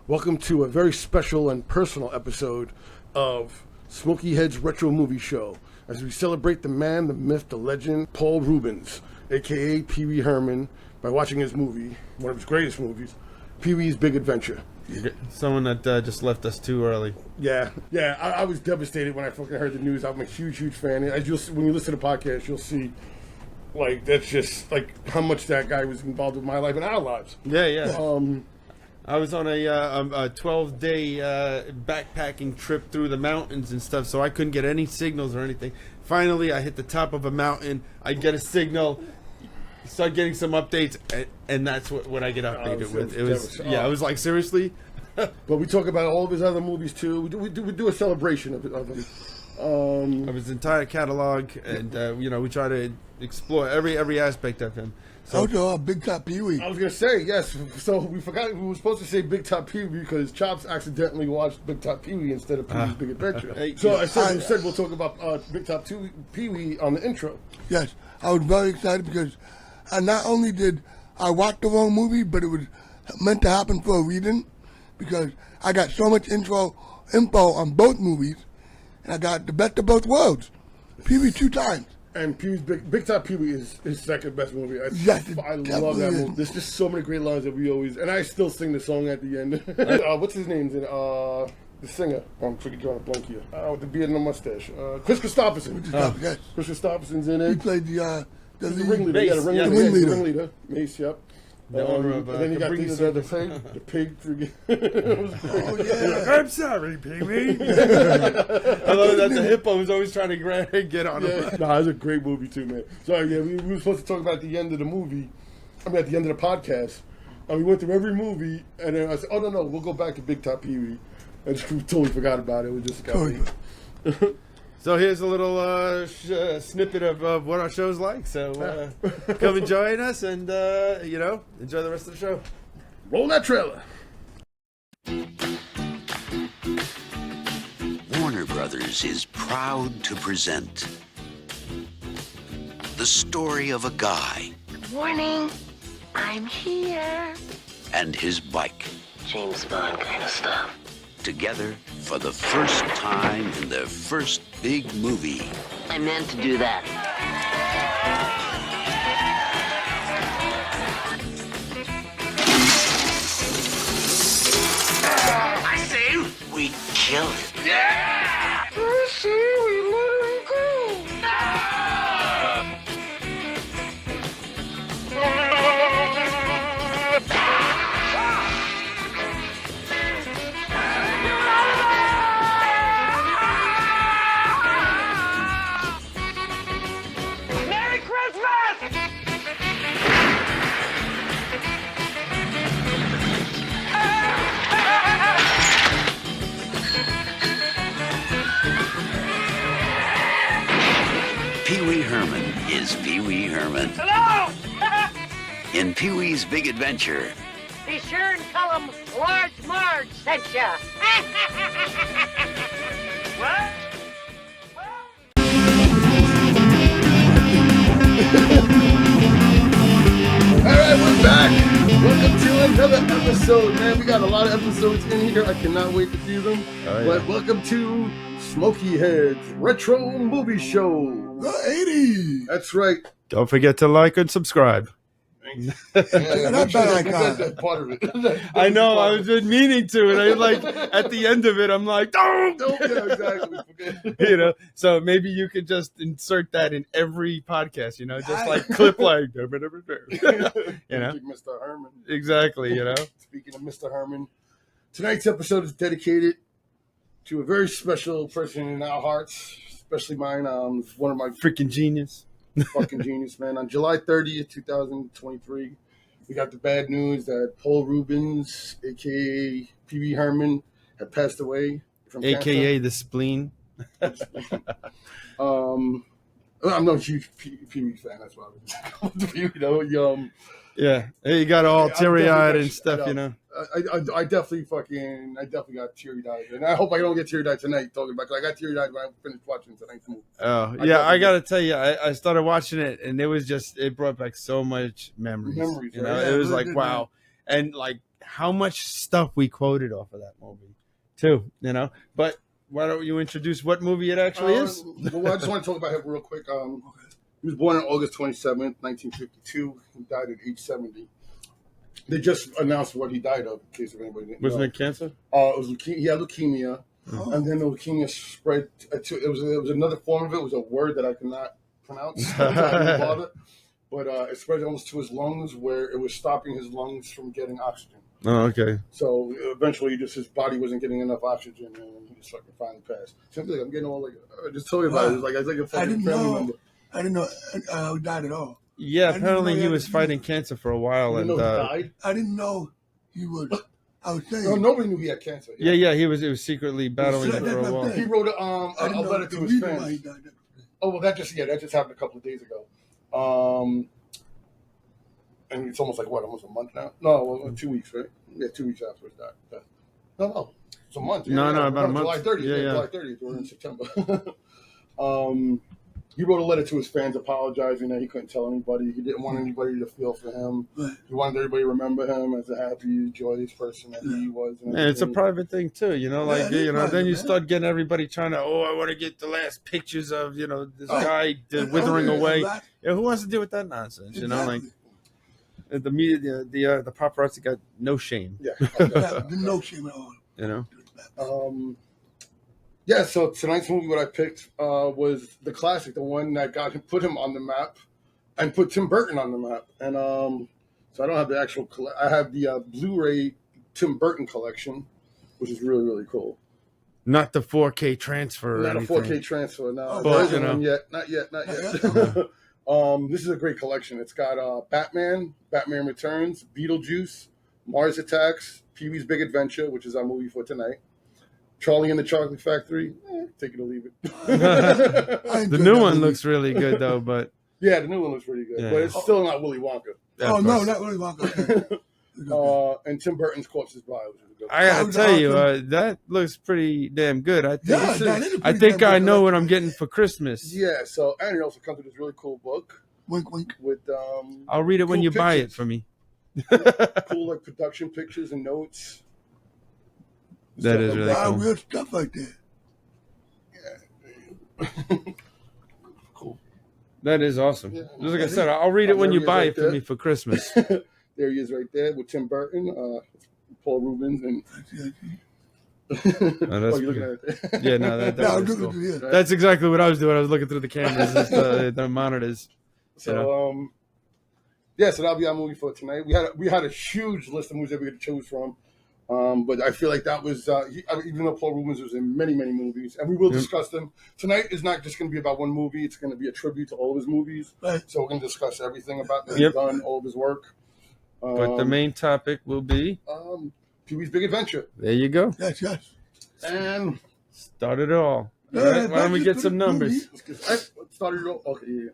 Welcome to a very special and personal episode of Smokeyheads Retro Movie Show as we celebrate the man, the myth, the legend, Paul Reubens, aka Pee-Wee Herman, by watching his movie, one of his greatest movies, Pee-Wee's Big Adventure. Someone that just left us too early. Yeah. I was devastated when I fucking heard the news. I'm a huge fan. As you'll see, when you listen to the podcast, you'll see, like, that's just like how much that guy was involved with my life and our lives. Yeah. I was on a 12-day backpacking trip through the mountains and stuff, so I couldn't get any signals or anything. Finally, I hit the top of a mountain. I get a signal, start getting some updates, and that's what I get updated with. It was I was like, seriously? But we talk about all of his other movies too. We do a celebration of them. Of his entire catalog, and we try to explore every aspect of him. So, Big Top Pee-Wee. I was going to say, yes. So we forgot, we were supposed to say Big Top Pee-Wee because Chops accidentally watched Big Top Pee-Wee instead of Pee-Wee's Big Adventure. So I said we'll talk about Big Top Pee-Wee on the intro. Yes, I was very excited because not only did I watch the wrong movie, but it was meant to happen for a reason because I got so much info on both movies, and I got the best of both worlds. Pee-Wee 2 times. And Pee-Wee's Big Top Pee-Wee is his second best movie. I love that movie. There's just so many great lines that we always... And I still sing the song at the end. What's his name? The singer. I'm freaking drawing a blank here. With the beard and the mustache. Chris Christopherson. Yes. Chris Christopherson's in it. He played the ringleader. Mace. The ringleader. Mace, yep. The owner of and then you got the pig. Oh, yeah. I'm sorry, Pee-Wee. I love that the hippo was always trying to get on him. No, it's a great movie too, man. So yeah, we were supposed to talk about the end of the movie. I mean, at the end of the podcast. And we went through every movie, and then I said, "Oh no, we'll go back to Big Top Pee-Wee." And we totally forgot about it. We just got So here's a little snippet of what our show's like. So come and join us, and enjoy the rest of the show. Roll that trailer. Warner Brothers is proud to present the story of a guy Good morning. I'm here. and his bike James Bond kind of stuff. together for the first time in their first big movie. I meant to do that. I say we kill it. Yeah! I say we let him go. Merry Christmas! Pee-Wee Herman is Pee-Wee Herman. Hello! In Pee-Wee's Big Adventure, Be sure and tell him Large Marge sent ya. What? Alright, we're back. Welcome to another episode, man. We got a lot of episodes in here. I cannot wait to see them. Oh, yeah. But welcome to Smokeyheads Retro Movie Show. The 80s. That's right. Don't forget to like and subscribe. That bad icon. That's part of it. I know. I was been meaning to, and I like at the end of it, I'm like, don't. Yeah, exactly. So maybe you could just insert that in every podcast. Just like clip like, Mr. Herman. exactly. Speaking of Mr. Herman, tonight's episode is dedicated to a very special person in our hearts, especially mine. One of my Freaking genius. fucking genius, man. On July 30th, 2023, we got the bad news that Paul Reubens, a.k.a. Pee-Wee Herman, had passed away from AKA the spleen. cancer. I'm not a huge Pee-Wee fan. That's why I was Yeah. Hey, you got all Yeah, teary-eyed I'm and stuff, I definitely got teary-eyed. And I hope I don't get teary-eyed tonight talking about it. I got teary-eyed when I finished watching tonight's movie. Oh, yeah, I got to tell you, I started watching it, and it brought back so much memories. Right? It was like, wow. And like how much stuff we quoted off of that movie, too. You know, but why don't you introduce what movie it actually is? Well, I just want to talk about him real quick. He was born on August 27th, 1952. He died at age 70. They just announced what he died of, in case if anybody didn't know. Wasn't it cancer? It was he had leukemia, and then the leukemia spread to it was another form of it. It was a word that I could not pronounce. So I didn't bother. But it spread almost to his lungs, where it was stopping his lungs from getting oxygen. Oh, okay. So eventually, his body wasn't getting enough oxygen, and he just fucking finally passed. So I'm getting all like, just tell me about it. It's like I think a fucking family member. I didn't know he died at all. Yeah, apparently he was fighting cancer for a while, You and know he died? I didn't know he was. I was saying. No, nobody knew he had cancer. yeah, he was secretly battling it for a while. He wrote a I didn't know letter to the his reason why he fans. died. Oh well, that just happened a couple of days ago. And it's almost like almost a month now. No, well, 2 weeks, right? Yeah, 2 weeks after his death. No, it's a month. No, about a month. July 30th. Yeah. July 30th. We're in September. He wrote a letter to his fans apologizing that he couldn't tell anybody. He didn't want anybody to feel for him. Right. He wanted everybody to remember him as a happy, joyous person that he was. And it's a private thing too, you know. Like it is private, then you man. start getting everybody trying to. I want to get the last pictures of this guy withering yeah, away. exactly. Yeah, who wants to deal with that nonsense? You know, like Exactly. the media, the paparazzi got no shame. Yeah. No shame at all. You know. Yeah, so tonight's movie, what I picked was the classic, the one that put him on the map and put Tim Burton on the map. And so I don't have the actual, I have the Blu-ray Tim Burton collection, which is really, really cool. Not the 4K transfer. Not or a anything. 4K transfer, no. But, There isn't you know. one yet. Not yet. This is a great collection. It's got Batman Returns, Beetlejuice, Mars Attacks, Pee-Wee's Big Adventure, which is our movie for tonight. Charlie and the Chocolate Factory, take it or leave it. The new one looks really good though, but Yeah, the new one looks pretty good, Yeah. but it's still not Willy Wonka. Oh no, not really Wonka. And Tim Burton's Corpse Bride, which is a good. I gotta tell you, that looks pretty damn good. I think Yeah, that is a I pretty think damn I good know what collection. I'm getting for Christmas. Yeah, so and it also comes with this really cool book Wink, wink. with I'll read it when cool you buy it pictures. for me. cool like production pictures and notes. That is Stuff really like Wow, cool. real stuff like that. Cool. That is awesome. Yeah. Just like I said, I'll read it when you There he is buy right it for there. me for Christmas. There he is right there with Tim Burton, Paul Reubens, and that's you're looking at it there. Yeah, no, that Yeah, I'm looks looking cool. to here. That's exactly what I was doing. I was looking through the cameras, the monitors. So yeah, so that'll be our movie for tonight. We had a huge list of movies that we could choose from, but I feel like that was even though Paul Reubens was in many movies, and we will discuss them tonight. Is not just going to be about one movie; it's going to be a tribute to all of his movies. Right. So we're going to discuss everything about that Yep. he's done, all of his work. But the main topic will be Pee-Wee's Big Adventure, there you go. Yes, yes. and Start it all. Yeah, All right, why don't we budget get for some the numbers? movie- started it all. Okay, yeah.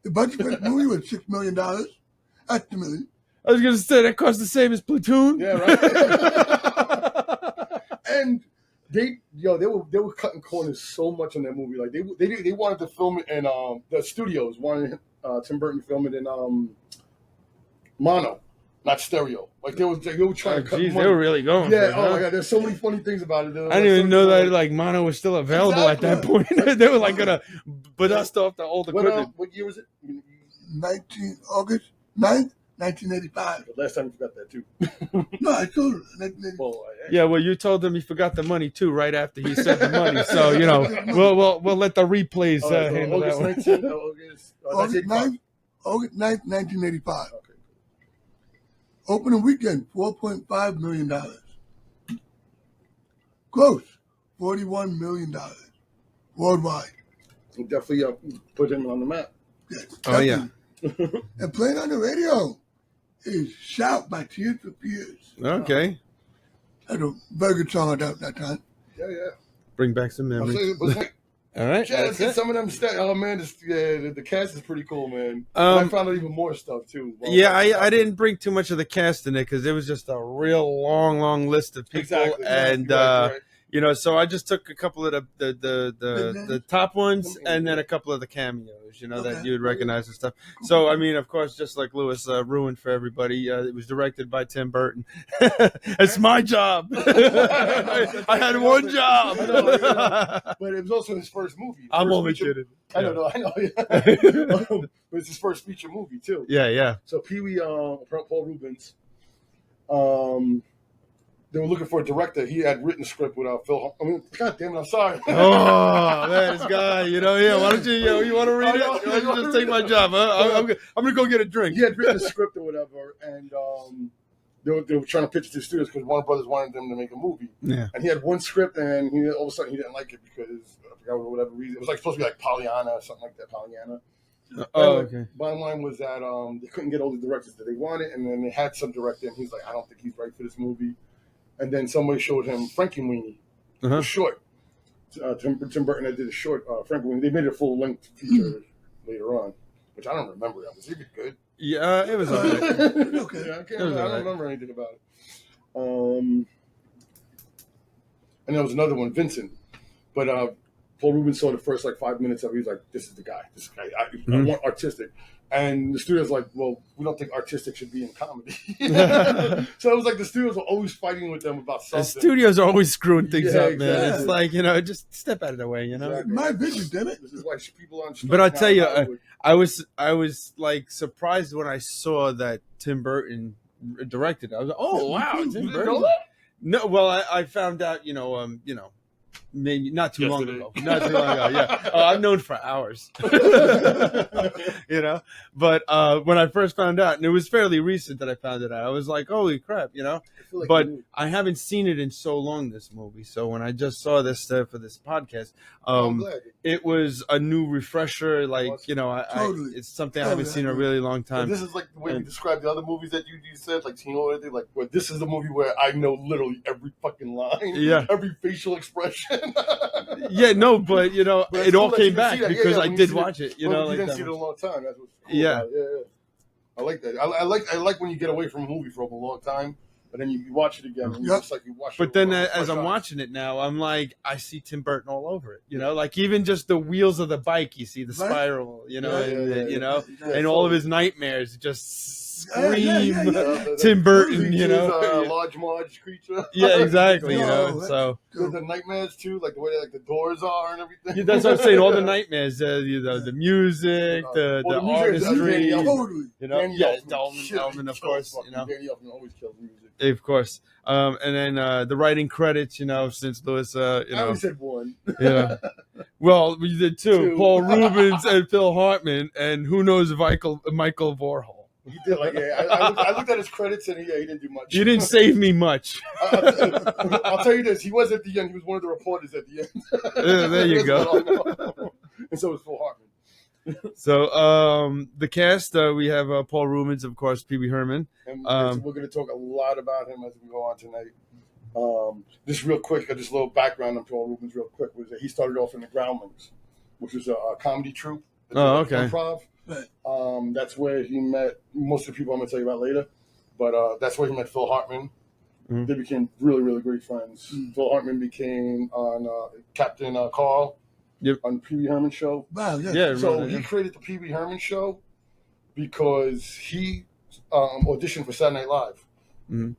The budget for the movie was $6 million. Estimated. I was gonna say that cost the same as Platoon. Yeah, right. And they were cutting corners so much in that movie. Like they wanted to film it in the studios wanted Tim Burton to film it in mono, not stereo. Like they were trying to cut Geez, money. they were really going. Yeah. for it, Oh huh? my God. There's so many funny things about it. I didn't even know that like mono was still available at that point. They were like gonna dust off the old equipment. What year was it? 19 August 9th, 1985. The last time you forgot that too. No, I told her. 1985. Well, Yeah, well, you told him he forgot the money too right after he said the money. So we'll let the replays handle that August one. 19th. August August 9th, 1985. Okay. Opening weekend, $4.5 million. Gross, $41 million. Worldwide. We definitely put him on the map. Yes, Oh, yeah. definitely. And playing on the radio is Shout by Tears for Fears. Okay, That's a very good song at that time. Yeah. bring back some I'll memories. say it, but All right, yeah, that's let's get it. some of them stats. Oh man, the cast is pretty cool, man. Um, I found out even more stuff too. Well, Yeah, I didn't bring too much of the cast in it because it was just a real long list of people, Exactly. and Right. You know, so I just took a couple of the top ones and then a couple of the cameos, you know, that you would recognize and stuff. So, I mean, of course, just like Lewis ruined for everybody, it was directed by Tim Burton. It's my job. I had one job. I know, yeah. But it was also his first movie. I'm only kidding. I know. Yeah. But it's his first feature movie, too. Yeah. So Pee-Wee, Paul Reubens, they were looking for a director. He had written a script with Phil. I mean, God damn it, I'm sorry. Oh man, this guy, you know, yeah. Why don't you, you want to read it? Why don't you just take my job? Huh? I'm gonna go get a drink. He had written a script or whatever, and they were trying to pitch it to the studios because Warner Brothers wanted them to make a movie. Yeah. And he had one script, and all of a sudden he didn't like it because I forgot for whatever reason. It was like supposed to be like Pollyanna or something like that. Pollyanna. Okay. Bottom line was that they couldn't get all the directors that they wanted, and then they had some director, and he's like, I don't think he's right for this movie. And then somebody showed him Frankie Weenie, a short. Tim Burton did a short. Frankie Weenie. They made it a full length feature later on, which I don't remember. Was it good? Yeah, it was okay. Okay, I don't remember anything about it. And there was another one, Vincent, but Paul Reubens saw the first 5 minutes of it. He was like, "This is the guy. I want artistic." And the studio's like, well, we don't think artistic should be in comedy. So it was like the studios were always fighting with them about something. The studios are always screwing things up, exactly. man. It's like, you know, just step out of the way, you know. Exactly. My vision, damn it. This is why people on strike But I'll now tell you, Hollywood. I was like surprised when I saw that Tim Burton directed it. I was like, oh wow, You Tim didn't Burton. know that? No, well, I found out, maybe not too long ago. Not too long ago, yeah. I've known for hours. You know? But when I first found out, and it was fairly recent that I found it out, I was like, holy crap, you know? But I haven't seen it in so long, this movie. So when I just saw this for this podcast, I'm glad. it was a new refresher. Like, you know, Totally. it's something I haven't seen in a really long But time. this is like the way we describe the other movies that you said, like Teen Order, like where this is the movie where I know literally every fucking line, every facial expression. Yeah, no, but you know, But it cool all that you came can back see that. because I when you did see watch it. You know, you like didn't that see it in a long time. That's what's cool. Yeah. About it. I like that. I like when you get away from a movie for a long time, but then you watch it again. And it's like you watch. But it then with as fresh I'm eyes. watching it now, I'm like, I see Tim Burton all over it. You know, like even just the wheels of the bike, you see the spiral. You know, and all of his nightmares just scream Tim Burton. You know, large Marge creature. Yeah, exactly. You No, know, so The nightmares too, like the way the doors are and everything. yeah, that's what I'm saying. All the nightmares, the music, the music is artistry. Totally. You know, Danny yeah, Elfman. Elfman, of course. You know, Danny Elfman always kills music. of course. And then the writing credits, you know, since Lewis, you I know, only said one. yeah. Well, we did two. Paul Reubens and Phil Hartman, and who knows Michael Vorhol. He did I looked at his credits and he didn't do much. You didn't save me much. I'll tell you this: he was at the end. He was one of the reporters at the end. Yeah, there you go. And so was Phil Hartman. So the cast, we have Paul Reubens, of course, Pee-Wee Herman. And we're going to talk a lot about him as we go on tonight. Just real quick, just a little background on Paul Reubens real quick, was that he started off in the Groundlings, which was a comedy troupe. Oh, okay. Improv. That's where he met most of the people I'm going to tell you about later. But that's where he met Phil Hartman. Mm-hmm. They became really, really great friends. Phil Hartman became on Captain Carl on the Pee-Wee Herman show. Wow, Yeah, So really, he created the Pee-Wee Herman show because he auditioned for Saturday Night Live. Mm-hmm.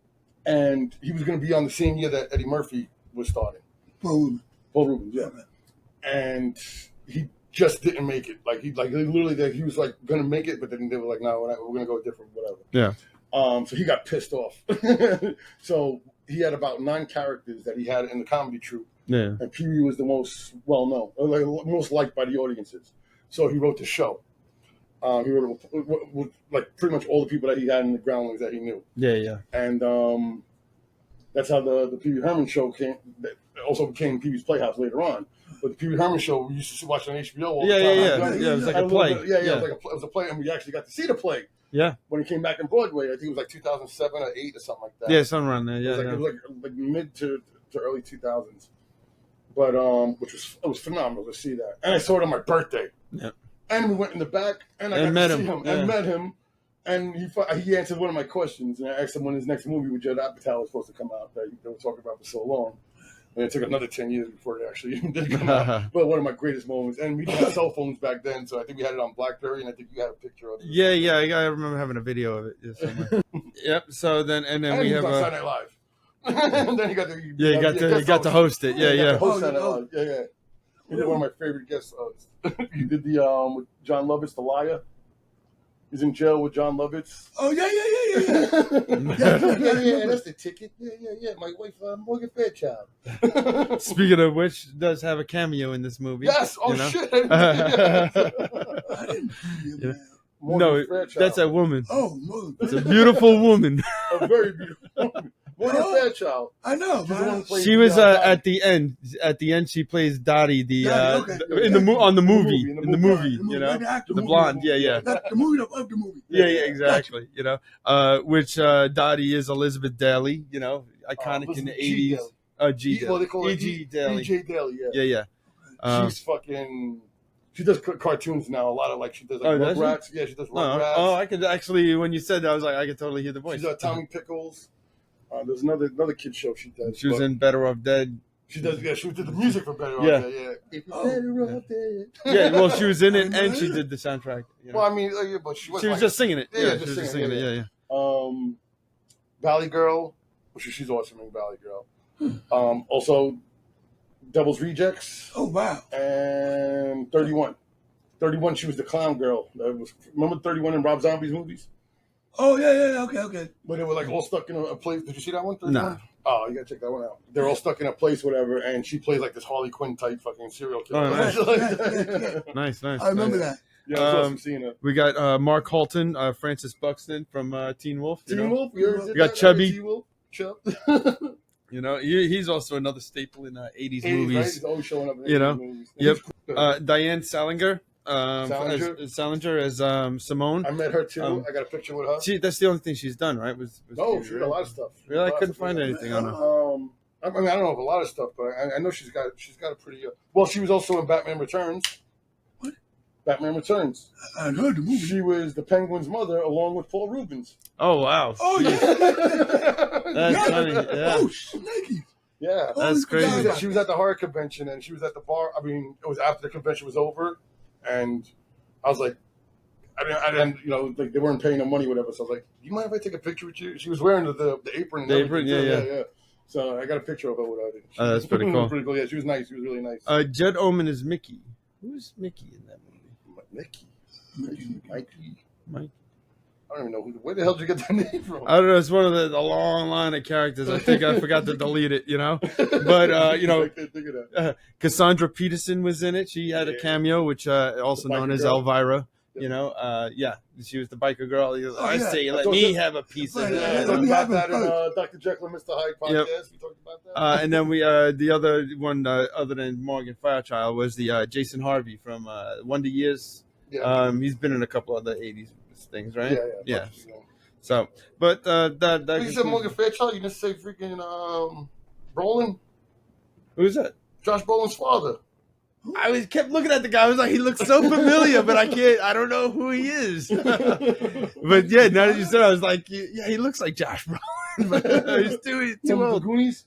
And he was going to be on the same year that Eddie Murphy was starting. Paul Reubens, yeah. And he just didn't make it. He was like going to make it, but then they were like, no, we're going to go different, whatever. Yeah. So he got pissed off. So he had about 9 characters that he had in the comedy troupe. Yeah. And Pee-Wee was the most well-known, most liked by the audiences. So he wrote the show. He wrote with pretty much all the people that he had in the Groundlings that he knew. Yeah. And that's how the Pee-Wee Herman show came. Also became Pee-Wee's Playhouse later on. But the Pee-Wee Herman show, we used to watch on HBO all the time. Yeah. It was like a play. It was a play, and we actually got to see the play. Yeah. When it came back on Broadway, I think it was like 2007 or 8 or something like that. Yeah, something around there. It was like mid to early 2000s. But it was phenomenal to see that. And I saw it on my birthday. Yeah. And we went in the back, and I got met to see him. him. I met him, and he answered one of my questions. And I asked him when his next movie with Judd Apatow was supposed to come out that they were talking about for so long. And it took another 10 years before it actually did come out. But one of my greatest moments. And we didn't have cell phones back then, so I think we had it on BlackBerry, and I think you had a picture of it. Yeah. I remember having a video of it somewhere. Yep. So then we have on a. Saturday Night Live. And then You got to host it. Yeah. Host Saturday Night Live. Yeah. He did one of my favorite guests. He did the with John Lovitz, The Liar. He's in jail with John Lovitz. Oh yeah. Yeah. That's the ticket. Yeah. My wife, Morgan Fairchild. Speaking of which, does have a cameo in this movie. Yes. Oh you know? shit. I didn't see Yeah. that. Morgan Fairchild. That's a woman. Oh, no. It's a beautiful woman. A very beautiful woman. Morgan Fairchild. I know. She's the one who plays She was Dottie. at the end. At the end, she plays Dottie, Okay. in the movie, In the you movie, know, the the blonde. Yeah. That's the movie of the movie. Yeah, exactly. You know, which Dottie is Elizabeth Daly. You know, iconic in the Elizabeth '80s. G. G. Well, they call it E.G. Daly. E.J. Daly. Yeah. Yeah. She's fucking. She does cartoons now. A lot of she does Oh, does she? Rugrats. Yeah, she does Rugrats. Oh, I could actually. When you said that, I was like, I could totally hear the voice. She's Tommy Pickles. There's another kid show she does. She was in Better Off Dead. She does. Yeah, she did the music for Better Off Yeah. Dead. Yeah. If you're Better Off Dead. Yeah, well, she was in it and she did the soundtrack. You know? Well, I mean, yeah, but she was just singing it. Yeah, she was just singing it. Yeah. Valley Girl, which she's awesome in Valley Girl. Also, Devil's Rejects. Oh wow. And 31. 31, she was the clown girl. Remember 31 in Rob Zombie's movies? Oh yeah. Okay. But they were all stuck in a place. Did you see that one? 31? Nah. Oh, you gotta check that one out. They're all stuck in a place, whatever, and she plays this Harley Quinn type fucking serial killer. Oh, nice. Nice. I remember that. Yeah, I was awesome seeing it. We got Mark Holton, Francis Buxton from Teen Wolf. Teen Wolf? We got Chubby. Teen Wolf? Chub. You know, he's also another staple in 80s movies. Right? He's always showing up in 80s movies. Yep. Diane Salinger. Salinger as Simone. I met her too. I got a picture with her. That's the only thing she's done, right? No, she did a lot of stuff. Really, I couldn't find anything on her. I mean, I don't know of a lot of stuff, but I know she's got a pretty. Well, she was also in Batman Returns. What? Batman Returns. I heard the movie. She was the Penguin's mother, along with Paul Reubens. Oh wow! Oh yeah. That's funny. Yeah. Oh Snakey. Yeah, That's crazy. She was at the horror convention, and she was at the bar. I mean, it was after the convention was over. And I was like, I didn't, they weren't paying no money, whatever. So I was like, do you mind if I take a picture with you? She was wearing the apron. And the apron, yeah. So I got a picture of her with her. Oh, that's pretty cool. Pretty cool. Yeah, she was nice. She was really nice. Judd Omen is Mickey. Who's Mickey in that movie? Mikey. Mike. I don't even know where the hell did you get that name from? I don't know. It's one of the long line of characters. I think I forgot to delete it, But, I can't think of that. Cassandra Peterson was in it. She had a cameo, which also known as Elvira. She was the biker girl. I say, let me have a piece of We it. talked about that in Dr. Jekyll and Mr. Hyde podcast. Yep. We talked about that. And then the other one, other than Morgan Fairchild, was the Jason Harvey from Wonder Years. Yeah. He's been in a couple other 80s things, right? Yeah. So, but that You said Morgan Fairchild. You didn't say freaking Brolin. Who's that? Josh Brolin's father. I kept looking at the guy. I was like, he looks so familiar, but I don't know who he is. But yeah, now that you said it, I was like, yeah, he looks like Josh Brolin, but he's too old. Goonies?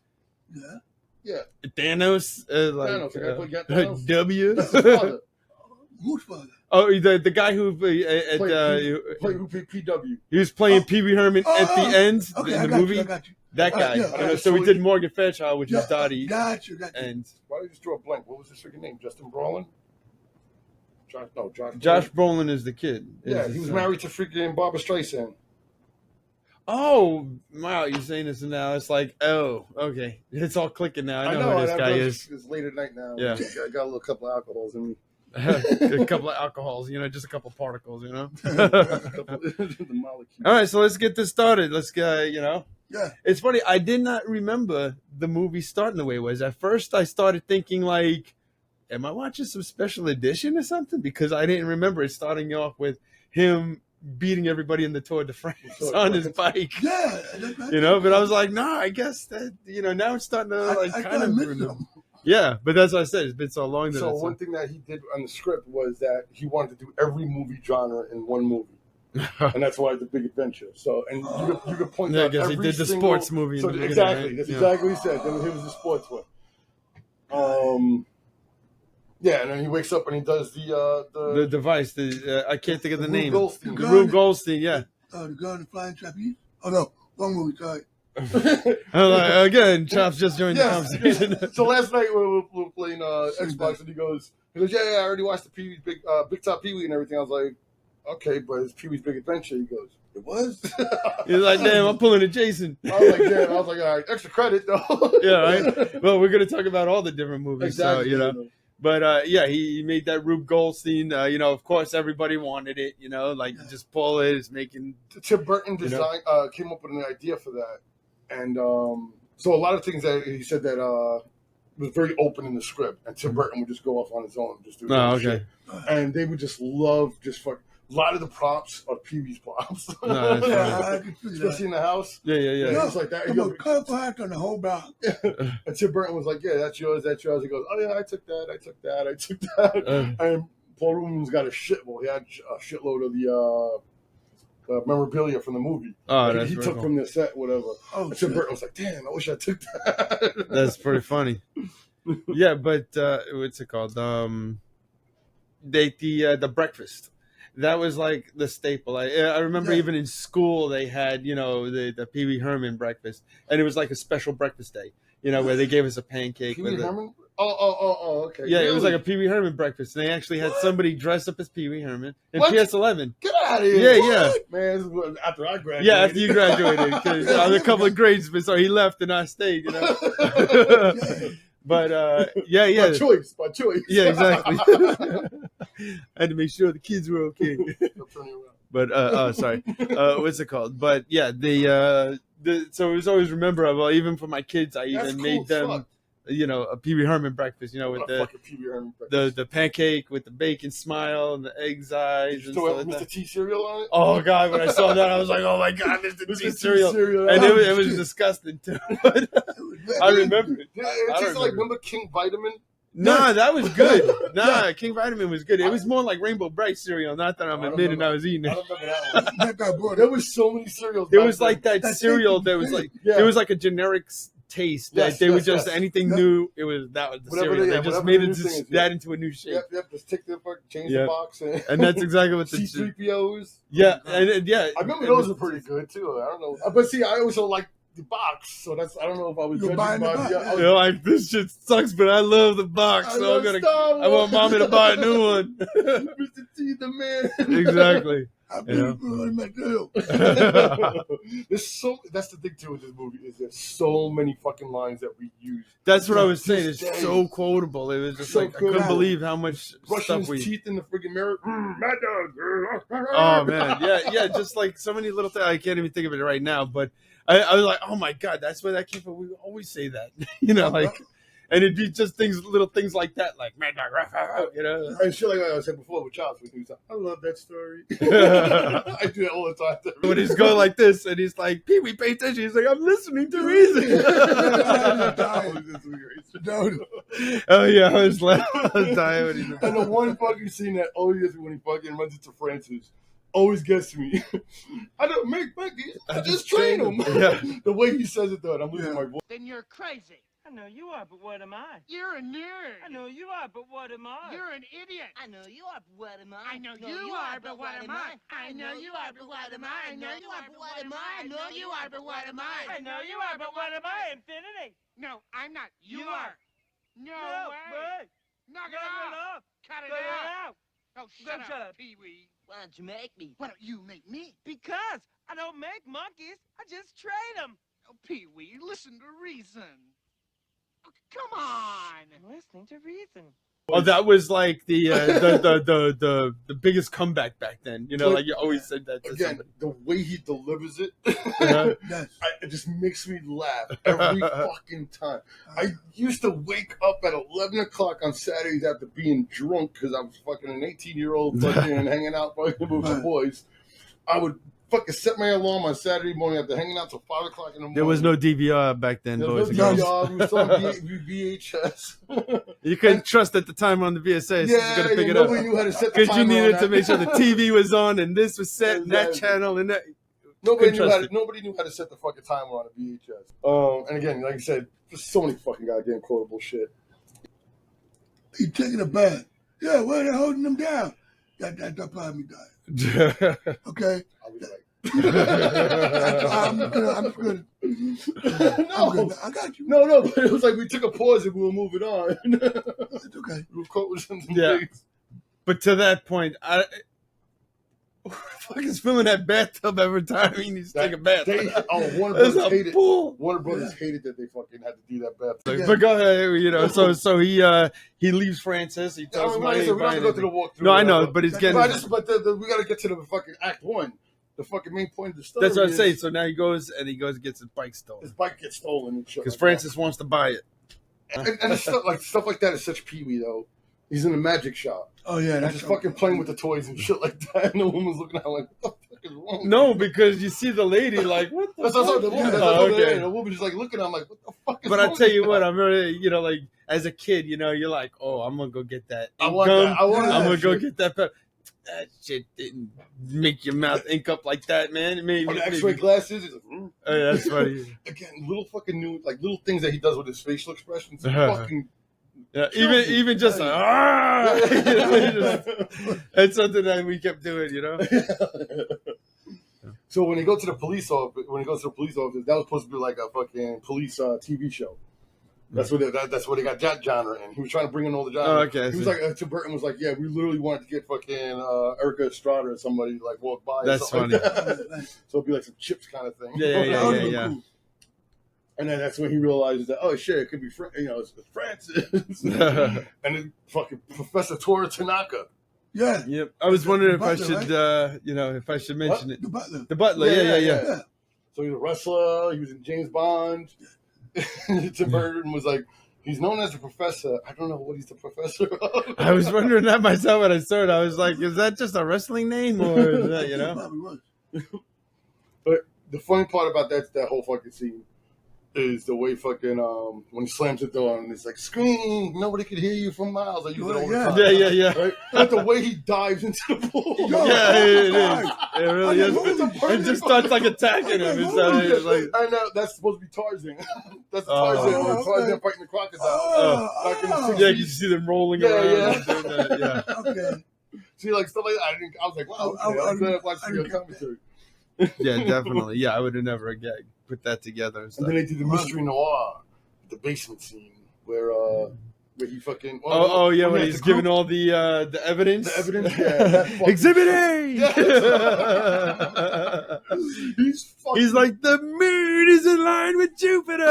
Yeah. Thanos, Thanos, the guy who got Thanos. W. That's his father. Whose father? Oh, the guy who Who played PW. he was playing Pee-Wee Herman at the end Okay, in I the got movie. You, I got you. That guy. Yeah. So we did Morgan Fairchild, which is Dottie. Got you. And Why did you just draw a blank? What was his freaking name? Justin Brolin? Josh Brolin is the kid. Yeah, he was married to freaking Barbara Streisand. Oh, wow, you're saying this now. It's like, oh, okay. It's all clicking now. I know who this guy is. It's late at night now. Yeah. I got a little couple of alcohols in me. A couple of alcohols, just a couple of particles, The molecules. All right, so let's get this started. Let's get, Yeah. It's funny. I did not remember the movie starting the way it was. At first, I started thinking, like, am I watching some special edition or something? Because I didn't remember it starting off with him beating everybody in the Tour de France on his bike. Yeah. But I was like, no, I guess that, now it's starting to, like, I kind of miss remember. them. Yeah, but that's what I said. It's been so long that So one thing that he did on the script was that he wanted to do every movie genre in one movie. And that's why The Big Adventure. So, and you could point Yeah, I out guess he every did the single, sports movie in so the beginning, exactly. right? That's Yeah. exactly what he said. He was the sports one. Yeah, and then he wakes up and he does The device. I can't think of the name. Goldstein. The Rube Goldstein. Yeah. The girl in the flying trapeze. Oh no, wrong movie. Sorry. Again, Chops just joined the conversation. So last night we were playing Xbox, and he goes, yeah, I already watched the Pee-Wee's Big Top Pee-Wee and everything. I was like, okay, but it's Pee-Wee's Big Adventure. He goes, it was? He's like, damn, I'm pulling a Jason. I was like, damn. I was like, all right, extra credit, though. Yeah, right? Well, we're going to talk about all the different movies, Exactly. so, you know. But, yeah, he made that Rube Goldstein. You know, of course, everybody wanted it, you know, like, just pull it. It's making... Tim Burton design came up with an idea for that. And so a lot of things that he said that was very open in the script. And Tim Burton would just go off on his own and just do his shit. And they would just love a lot of the props are Pee-Wee's props. No, especially in the house. Yeah. It's like that. I'm a colorful hat on the whole block. And Tim Burton was like, yeah, that's yours. He goes, oh, yeah, I took that. And Paul Reubens got a shitload. He had a shitload of the memorabilia from the movie. Oh, that's he very took cool. From the set, whatever. Oh, and Tim Burton was like, damn, I wish I took that. That's pretty funny. Yeah, but what's it called? The breakfast. That was like the staple. I remember even in school they had, you know, the Pee-Wee Herman breakfast, and it was like a special breakfast day, you know, where they gave us a pancake. Pee-Wee Herman? Oh, okay. Yeah, really? It was like a Pee-Wee Herman breakfast, and they actually had somebody dress up as Pee-Wee Herman in What? PS11. Get out of here. Yeah. Man, this was after I graduated. Yeah, after you graduated, because I was a couple of grades, but so he left and I stayed, you know. But yeah. By choice. Yeah, exactly. I had to make sure the kids were okay. But sorry, what's it called? But yeah, so it was always rememberable. Even for my kids, I even made them, you know, a Pee-Wee Herman breakfast. You know, with the pancake with the bacon smile and the eggs eyes. And So stuff Mr. like that. T cereal on it. Oh God! When I saw that, I was like, "Oh my God, Mr. T cereal!" And it was disgusting too. I remember it. It tasted like, remember King Vitamin? Nah, that was good. Nah, King Vitamin was good. It was more like Rainbow Bright cereal. Not that I'm admitting I was eating I it. don't remember that one. There was so many cereals. There was like that cereal that was like there was like a generic taste that they would just anything new. It was that was the cereal. They just made it that into a new shape. Yep. Just take the change the box and that's exactly what the C-3POs. Yeah, and yeah. I remember those were pretty good too. I don't know, but see, I also like the box, so that's I don't know if I was judging by you know, like this shit sucks, but I love the box, so I want mommy to buy a new one. Mr. T, the man. Exactly. That's the thing too with this movie is there's so many fucking lines that we use. That's what I was saying. It's so quotable. It was just so like I couldn't believe how much brushing stuff his teeth in the freaking mirror. Mad dog. Oh man, yeah, just like so many little things. I can't even think of it right now, but I was like, oh my God, that's where that came from. We always say that, you know, like, and it'd be just little things like that, like mad dog, you know, and shit like I said before with Chops. I love that story. I do that all the time. When he's going like this, and he's like, Pee-Wee, pay attention. He's like, I'm listening to reason. Oh yeah, I was laughing. I was dying. And the one fucking scene that always gets me when he fucking runs into Francis always gets me. I don't make monkeys. I just train them. Yeah. The way he says it though, and I'm losing my voice. Then you're crazy. I know you are, but what am I? You're a nerd. I know you are, but what am I? You're an idiot. I know you are, but what am I? I know you are, but what am I? I know you are, but what am I? I know you are, but what am I? I know you are, but what am I? I know you are, but what am I? Infinity. No, I'm not. You You are. are. No Way. way. Knock it off. Cut it out. Oh, shut up, Pee-Wee. Why don't you make me? Why don't you make me? Because I don't make monkeys. I just train them. Oh, Pee-Wee, listen to reason. Oh, come on. I'm listening to reason. Oh, that was like the biggest comeback back then. You know, like you always said that to Again, somebody. the way he delivers it, Yes. it just makes me laugh every fucking time. I used to wake up at 11 o'clock on Saturdays after being drunk because I was fucking an 18-year-old fucking hanging out fucking with my boys. I would fucking set my alarm on Saturday morning after hanging out till 5 o'clock in the morning. There was no DVR back then, There boys was and no girls. DVR. We was on VHS. You couldn't trust at the time on the VSS. You was gonna pick it up nobody knew how to set the because you timer on needed that. to make sure the TV was on and this was set and that Exactly. channel and that. Nobody Couldn't trust knew how to set the fucking timer on a VHS. And again, like I said, just so many fucking goddamn quotable shit. He's taking a bath. Yeah, where they holding him down? That's probably me dying. Okay? I was like, I'm good. I'm good. I got you. no, but it was like we took a pause and we were moving on. It's okay. We were caught with some Yeah. things. But to that point, who the fuck is filling that bathtub every time he needs to take a bath? Warner There's Brothers a hated. pool. Warner Brothers hated that they fucking had to do that bath. Like, but go ahead, you know. So he leaves Francis. He tells him, Like I said, we don't have to go through the walkthrough. No, I know, but he's getting. But we got to get to the fucking Act 1. The fucking main point of the story. That's what I'm is saying. So now he goes and gets his bike his stolen bike gets stolen and shit. because like Francis wants to buy it. that. And it's stuff like that is such Pee-Wee though. He's in a magic shop. Oh, yeah. And That's just fucking playing with the toys and shit like that. And the woman's looking at him like, what the fuck is wrong? No, because you see the lady like, what the That's fuck? what the woman. The woman's just like looking at him like, what the fuck is But wrong I tell you with what, you? I'm really, you know, like as a kid, you know, you're like, oh, I'm gonna go get that I ink want gum. that. I want I'm that gonna go shit. get that. That shit didn't make your mouth ink up like that, man. It made Or me. the X-ray glasses. He's like, Oh, that's funny. Again, little fucking new, like little things that he does with his facial expressions. Fucking. Yeah, even just like, ah, you know, that's something that we kept doing, you know. So when he goes to the police office, that was supposed to be like a fucking police TV show. That's what that's what they got that genre in. He was trying to bring in all the genre. Oh, okay, I He was see. like, Tim Burton was like, yeah, we literally wanted to get fucking Erica Estrada or somebody like walk by. That's or something funny. Like that. So it'd be like some chips kind of thing. Yeah. And then that's when he realizes that, oh shit, it could be it's Francis. And then fucking Professor Tora Tanaka. Yeah. Yep. I was wondering if I Butler, should, if I should mention it. The butler. The butler. Yeah. So he's a wrestler. He was in James Bond. Tim Burton was like, he's known as a professor. I don't know what he's the professor of. I was wondering that myself when I saw it. I was like, is that just a wrestling name or is that, you It know? probably was. But the funny part about that whole fucking scene is the way fucking when he slams the door and it's like scream, nobody could hear you from miles. I use it all the time. Yeah. Right? But the way he dives into the pool. Yeah, it is. It really is. It's a It perfect just starts like attacking him. It's like, I know that's supposed to be Tarzan. That's Oh. Tarzan. When Okay. Tarzan fighting the crocodile. Back in the 60s. yeah, you see them rolling Yeah, around. yeah. And doing that, yeah. Okay. See, like stuff like that. I was like, wow, I I'm glad I watched I the didn't get commentary. Yeah, definitely. Yeah, I would have never put that together. And And stuff. then they did the mystery noir, the basement scene where he fucking Yeah, when he he's has the giving group- all the evidence. the evidence. Yeah, that fucking Exhibit shit. A. He's fucking. He's like, the moon is in line with Jupiter.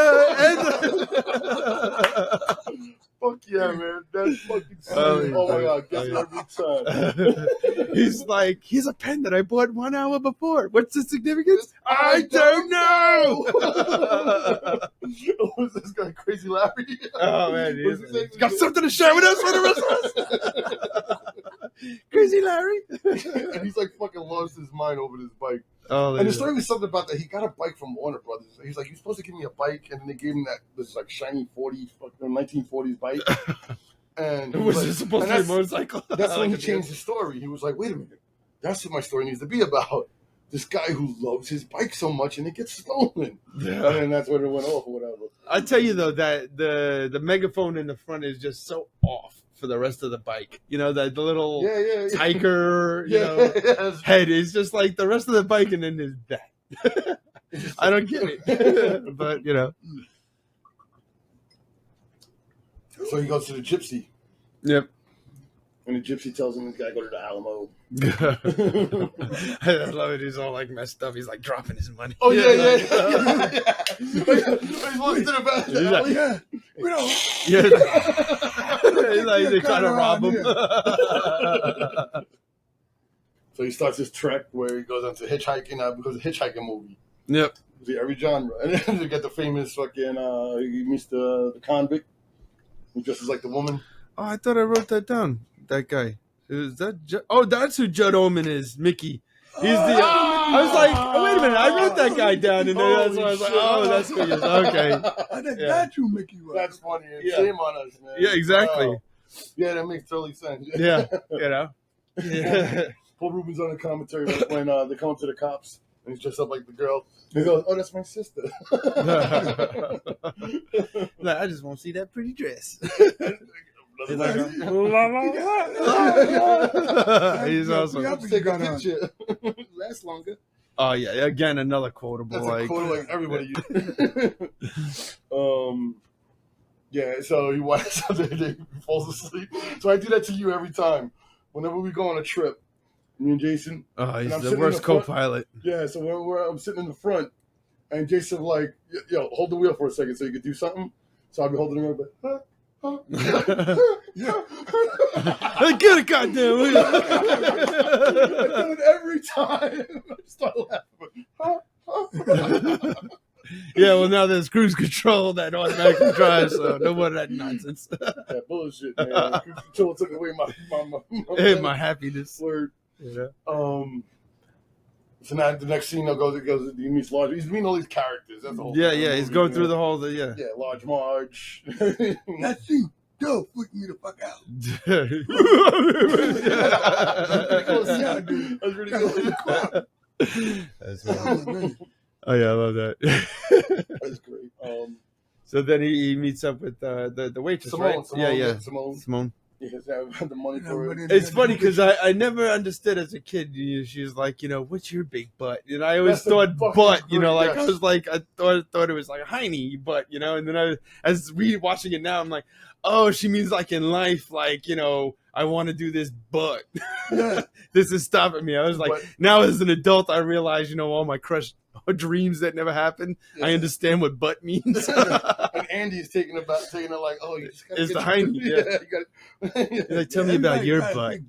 fuck yeah, man. That's fucking sick. Oh, Oh, my god, gets oh, me yeah. every time. He's like, here's a pen that I bought 1 hour before. What's the significance? I don't know. Who's this guy, Crazy Larry? Oh man, he What's is. his name? He's got something to share with us for the rest of us. Crazy Larry. And he's like fucking lost his mind over this bike. Oh, And the story was something about that. He got a bike from Warner Brothers. He's like, you're supposed to give me a bike, and then they gave him this like shiny 1940s bike. And he was like, it supposed and to be a that's- motorcycle? That's when he Like, changed his story. He was like, wait a minute, that's what my story needs to be about. This guy who loves his bike so much and it gets stolen. Yeah. And then that's when it went off or whatever. I tell you though that the megaphone in the front is just so off for the rest of the bike. You know, the little Yeah. tiger, you know, Yes. head is just like the rest of the bike, and then there's that. I don't get it, but you know. So he goes to the gypsy, Yep. and the gypsy tells him he's got to go to the Alamo. I love it. He's all like messed up. He's like dropping his money. Oh, yeah. Like, He's walking to the bathroom. He's like- Yeah. We don't. yeah. He's like they're trying to rob him. So he starts his trek where he goes into hitchhiking because it's a hitchhiking movie. Yep. See every genre. And then you get the famous fucking, he meets the convict who dresses like the woman. Oh, I thought I wrote that down. That guy. Is that? That's who Judd Omen is. Mickey. He's the. I was like, oh, wait a minute. I wrote that guy down, and then that's why I was like, oh, that's who he is. Okay. I think Yeah. that's who Mickey was. That's funny. Yeah. Shame on us, man. Yeah, exactly. Wow. Yeah, that makes totally sense. Yeah. You know. Yeah. Paul Reubens on the commentary when they come up to the cops and he's dressed up like the girl. He goes, "Oh, that's my sister." Like, I just want to see that pretty dress. That's He's like, la, la. He's awesome. Take a picture. Lasts longer. Oh yeah, again another quotable. That's a quote like everybody uses. Yeah, so he watches he falls asleep. So I do that to you every time. Whenever we go on a trip, me and Jason. Oh, he's I'm the sitting worst in the front. co-pilot. Yeah, so I'm sitting in the front, and Jason like, yo, hold the wheel for a second so you can do something. So I'll be holding the wheel, but Get it, goddamn wheel. I do it every time. I start laughing. Yeah, well now there's cruise control that automatically drives, so no more of that nonsense. That bullshit, man. Cruise control took away My happiness. word. Yeah. So now the next scene he meets Large. He's meeting all these characters. That's the whole Yeah, thing. yeah, he's going through the whole yeah. Yeah, Large Marge. That scene still freaked me the fuck out. Yeah, dude. That's really cool. That's Oh, right. my goodness. Oh yeah, I love that. That's great. So then he meets up with the waitress, right? Simone. He has the money for it. It's funny because I never understood as a kid. She was like, what's your big butt? And I always thought butt, like yes. I was like, I thought it was like a hiney butt, and then as watching it now, I'm like, oh, she means like in life, like, I want to do this, but this is stopping me. I was like, now as an adult, I realize, all my crush dreams that never happened. Yeah. I understand what butt means. And Andy's taking it like, oh, you just gotta it's the hiney. Yeah. You gotta, like, tell me about your butt.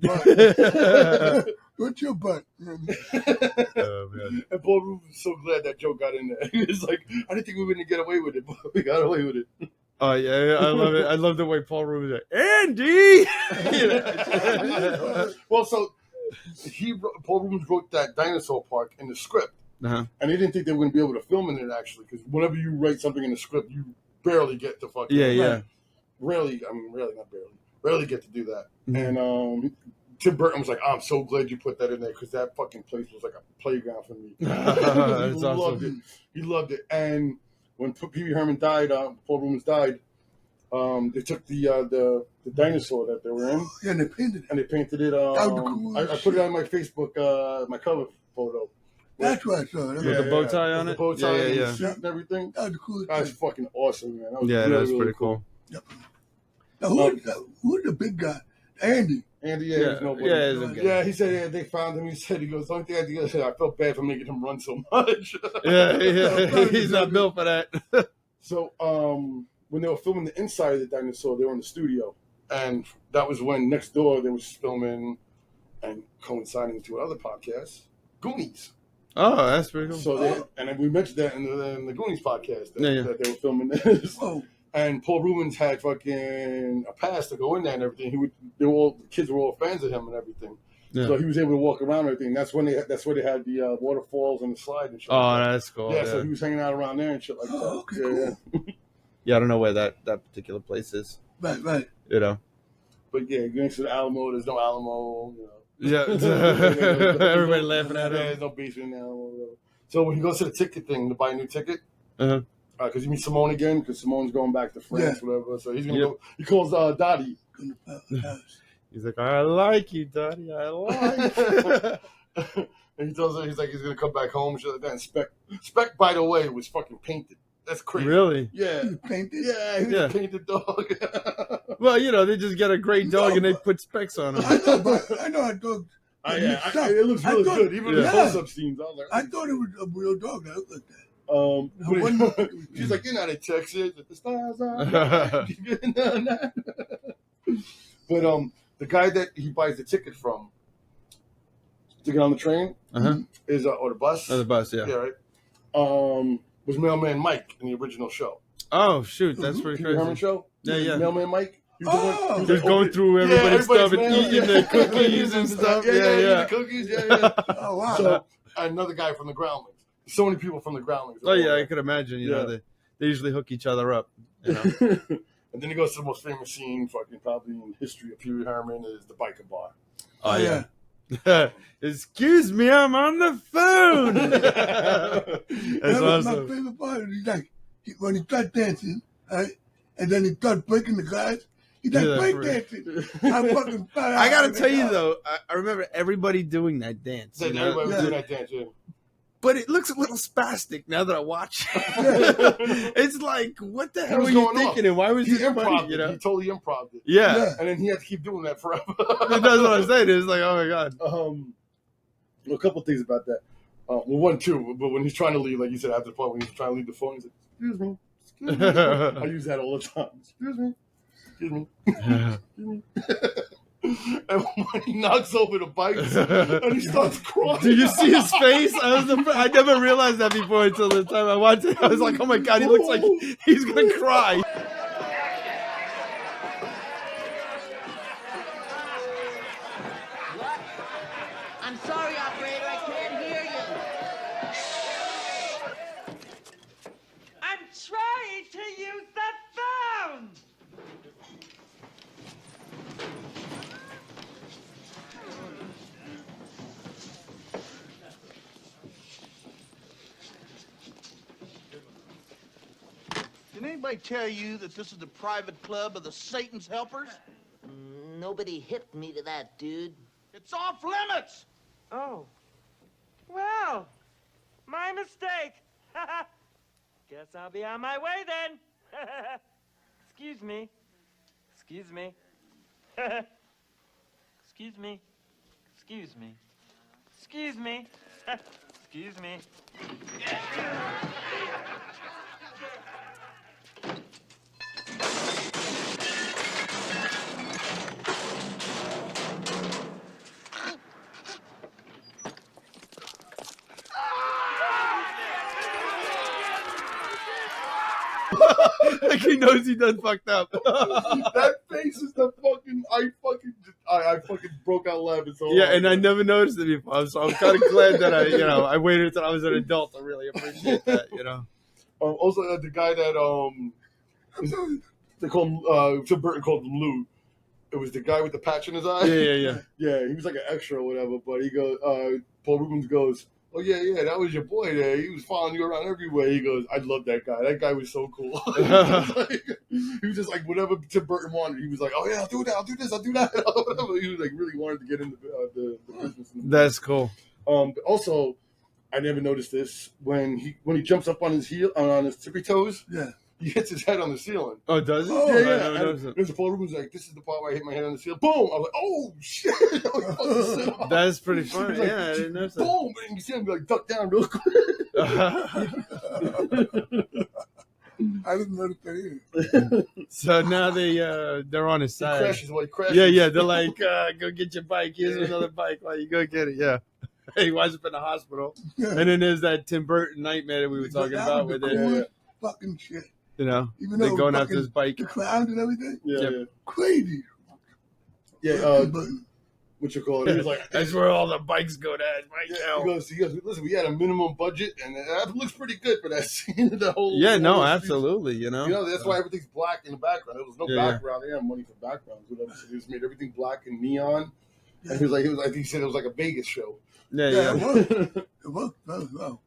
What's your butt? Oh, man. And Paul Reubens was so glad that joke got in there. He was like, I didn't think we were going to get away with it, but we got away with it. Oh, yeah, I love it. I love the way Paul Reubens is like, Andy! Well, so Paul Reubens wrote that dinosaur park in the script. Uh-huh. And he didn't think they were going to be able to film in it, actually, because whenever you write something in the script, you barely get to fucking... Yeah. Rarely get to do that. Mm-hmm. And Tim Burton was like, I'm so glad you put that in there, because that fucking place was like a playground for me. He loved it. And when Pee-Wee Herman died, Paul Reubens died, they took the dinosaur that they were in. Yeah, and they painted it. And they painted it. I put it on my Facebook, my cover photo. That's what I saw. With the bow tie on it? The bow tie and yeah. the suit and everything. That was the coolest That's thing. fucking awesome, man. That was that was pretty cool. Yep. Now, who's the big guy? Andy. Andy, he's nobody. Yeah, he said they found him. He goes, the only thing I did is I felt bad for making him run so much. Yeah, he's not built for that. So, when they were filming the inside of the dinosaur, they were in the studio. And that was when next door they was filming and coinciding to another podcast, Goonies. Oh, that's pretty cool. So and we mentioned that in the Goonies podcast that they were filming this. Oh. And Paul Reubens had fucking a pass to go in there and everything. The kids were all fans of him and everything. Yeah. So he was able to walk around and everything. That's where they had the waterfalls and the slide and shit. Oh, that's cool. Yeah, so he was hanging out around there and shit like that. Okay, cool. Yeah, I don't know where that particular place is. Right. But yeah, going to the Alamo, there's no Alamo. Yeah, everybody laughing at him. There's no basement in the Alamo. So when he goes to the ticket thing to buy a new ticket, because you meet Simone again, because Simone's going back to France, whatever. So he's gonna go. He calls Dottie. He's like, I like you, Dottie. I like you. And he tells her, he's gonna come back home and shit like that. And Spec, by the way, was fucking painted. That's crazy. Really? Yeah. He was painted? Yeah, he was a painted dog. Well, they just get a great dog and they put specs on him. I know a dog. It looks really good. Even the close-up scenes. I thought it was a real dog that looked like that. She's like, you're not in Texas. The stars are. But the guy that he buys the ticket from to get on the train is or the bus. Oh, the bus, yeah. Yeah, right. Was Mailman Mike in the original show. Oh shoot, that's pretty crazy. Herman show. Yeah. Mailman Mike. He was going through everybody's stuff and eating their cookies and stuff. Yeah. Cookies. Yeah. Oh wow. So another guy from the Groundlings. So many people from the Groundlings. Oh yeah, I could imagine. They usually hook each other up. And then he goes to the most famous scene, fucking probably in history of Pee-Wee Herman, is the biker bar. Oh yeah. Excuse me, I'm on the phone. That's awesome. My favorite part is he's like when he starts dancing, right, and then he starts breaking the glass. He's like Yeah, break for- dancing. I fucking fell out. I gotta tell you though, I remember everybody doing that dance. That You know? everybody was Yeah. doing that dance, yeah. But it looks a little spastic now that I watch it. It's like, what the hell was were you going off. thinking? And why was He it funny? improv You it. know? He totally improv it. Yeah. Yeah. And then he had to keep doing that forever. That's what I'm saying. It's like, oh my god. A couple things about that. Well, one, too, but when he's trying to leave, like you said, after the point, when he's trying to leave the phone, he's like, excuse me. Excuse me. I use that all the time. Excuse me. Excuse me. Excuse me. And when he knocks over the bikes and he starts crying. Do you see his face? I never realized that before until the time I watched it. I was like, oh my god, he looks like he's gonna cry. I'm sorry, operator, I can't hear you. I'm trying to use the phone. Did anybody tell you that this is the private club of the Satan's helpers? Nobody hipped me to that, dude. It's off limits! Oh. Well, my mistake. Guess I'll be on my way then. Excuse me. Excuse me. Excuse me. Excuse me. Excuse me. Excuse me. Like he knows he done fucked up. That face is the fucking. I fucking broke out laughing so Yeah, hard. and I never noticed it before, so I'm kind of glad that I waited until I was an adult to really appreciate that, you know. Also, the guy that they call him, Tim Burton called him Lou. It was the guy with the patch in his eye. Yeah. Yeah, he was like an extra or whatever. But he goes, Paul Reubens goes, "Oh yeah, that was your boy there. He was following you around everywhere." He goes, "I love that guy. That guy was so cool." He was just like whatever Tim Burton wanted. He was like, "Oh yeah, I'll do that. I'll do this. I'll do that." Whatever. He was like really wanted to get into the business. That's cool. But also, I never noticed this when he jumps up on his heel on his tippy toes. Yeah. He hits his head on the ceiling. Oh, does he? Oh, I Yeah. never And noticed it. there's a Paul Reubens like, "This is the part where I hit my head on the ceiling." Boom! I was like, "Oh shit!" I fucking set off. That's pretty funny. He's like, Yeah, I didn't notice that. Boom! And you see him like duck down real quick. I didn't notice that either. So now they're on his He side. crashes while he crashes. Yeah. They're like, go get your bike. Here's another bike while you go get it. Yeah. He winds up in the hospital. And then there's that Tim Burton nightmare that we were talking That about was with the it. coolest fucking shit. You know, Even they're though going fucking after his bike. The clowns and everything. Yeah. Crazy. Yeah. But What you call it? He was like, That's where all the bikes go to. Right yeah, now. he goes, listen, we had a minimum budget, and that looks pretty good for that scene. The whole Yeah, no, whole- absolutely. You know, You know, that's why everything's black in the background. There was no Yeah. background. They didn't have money for backgrounds. Whatever. So he just made everything black and neon. And he was like, I think he said it was like a Vegas show. Yeah. it worked very well.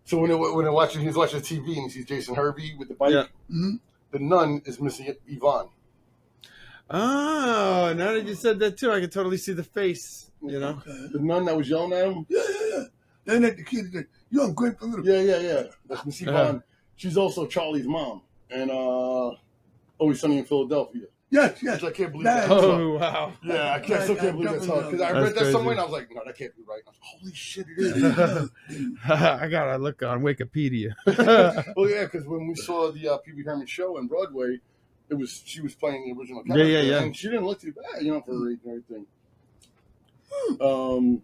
So when he's watching TV and he sees Jason Hervey with the bike, Yeah. Mhm. the nun is missing Yvonne. Oh, now that you said that too, I can totally see the face. You know, Okay. The nun that was yelling at him. Yeah. Then at the kid said, "You're ungrateful little." Yeah. That's Miss Yvonne. She's also Charlie's mom. And Always Sunny in Philadelphia. Yes. Which I can't believe That- that's her. oh wow. Yeah, I still can't believe that's her. Because I That's read that somewhere crazy. and I was like, no, that can't be right. I was like, holy shit, it is. I gotta look on Wikipedia. Well, yeah, because when we saw the Pee-Wee Herman show in Broadway, she was playing the original Yeah, character. yeah. And she didn't look too bad, for her age and everything. Who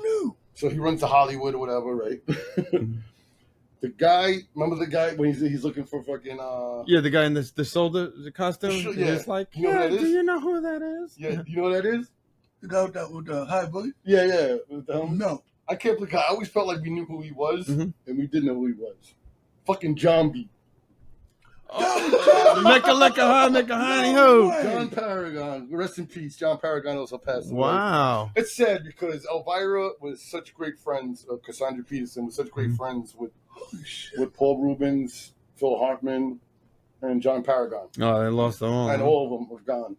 knew? So he runs to Hollywood or whatever, right? The guy, remember the guy when he's looking for fucking Yeah, the guy in the soldier costume. Sure, Yeah. yeah. It's like, You know who that is? do you know who that is? Yeah, you know what that is? The guy with the high voice? Yeah. With the helmet. No. I can't believe I always felt like we knew who he was, Mhm. and we didn't know who he was. Fucking John B. Mecca honey ho. John Paragon. Rest in peace. John Paragon also passed away. Wow. It's sad because Elvira was such great friends. Cassandra Peterson was such great friends with Holy shit. Paul Reubens, Phil Hartman, and John Paragon. Oh, they lost them all. And huh? all of them were gone.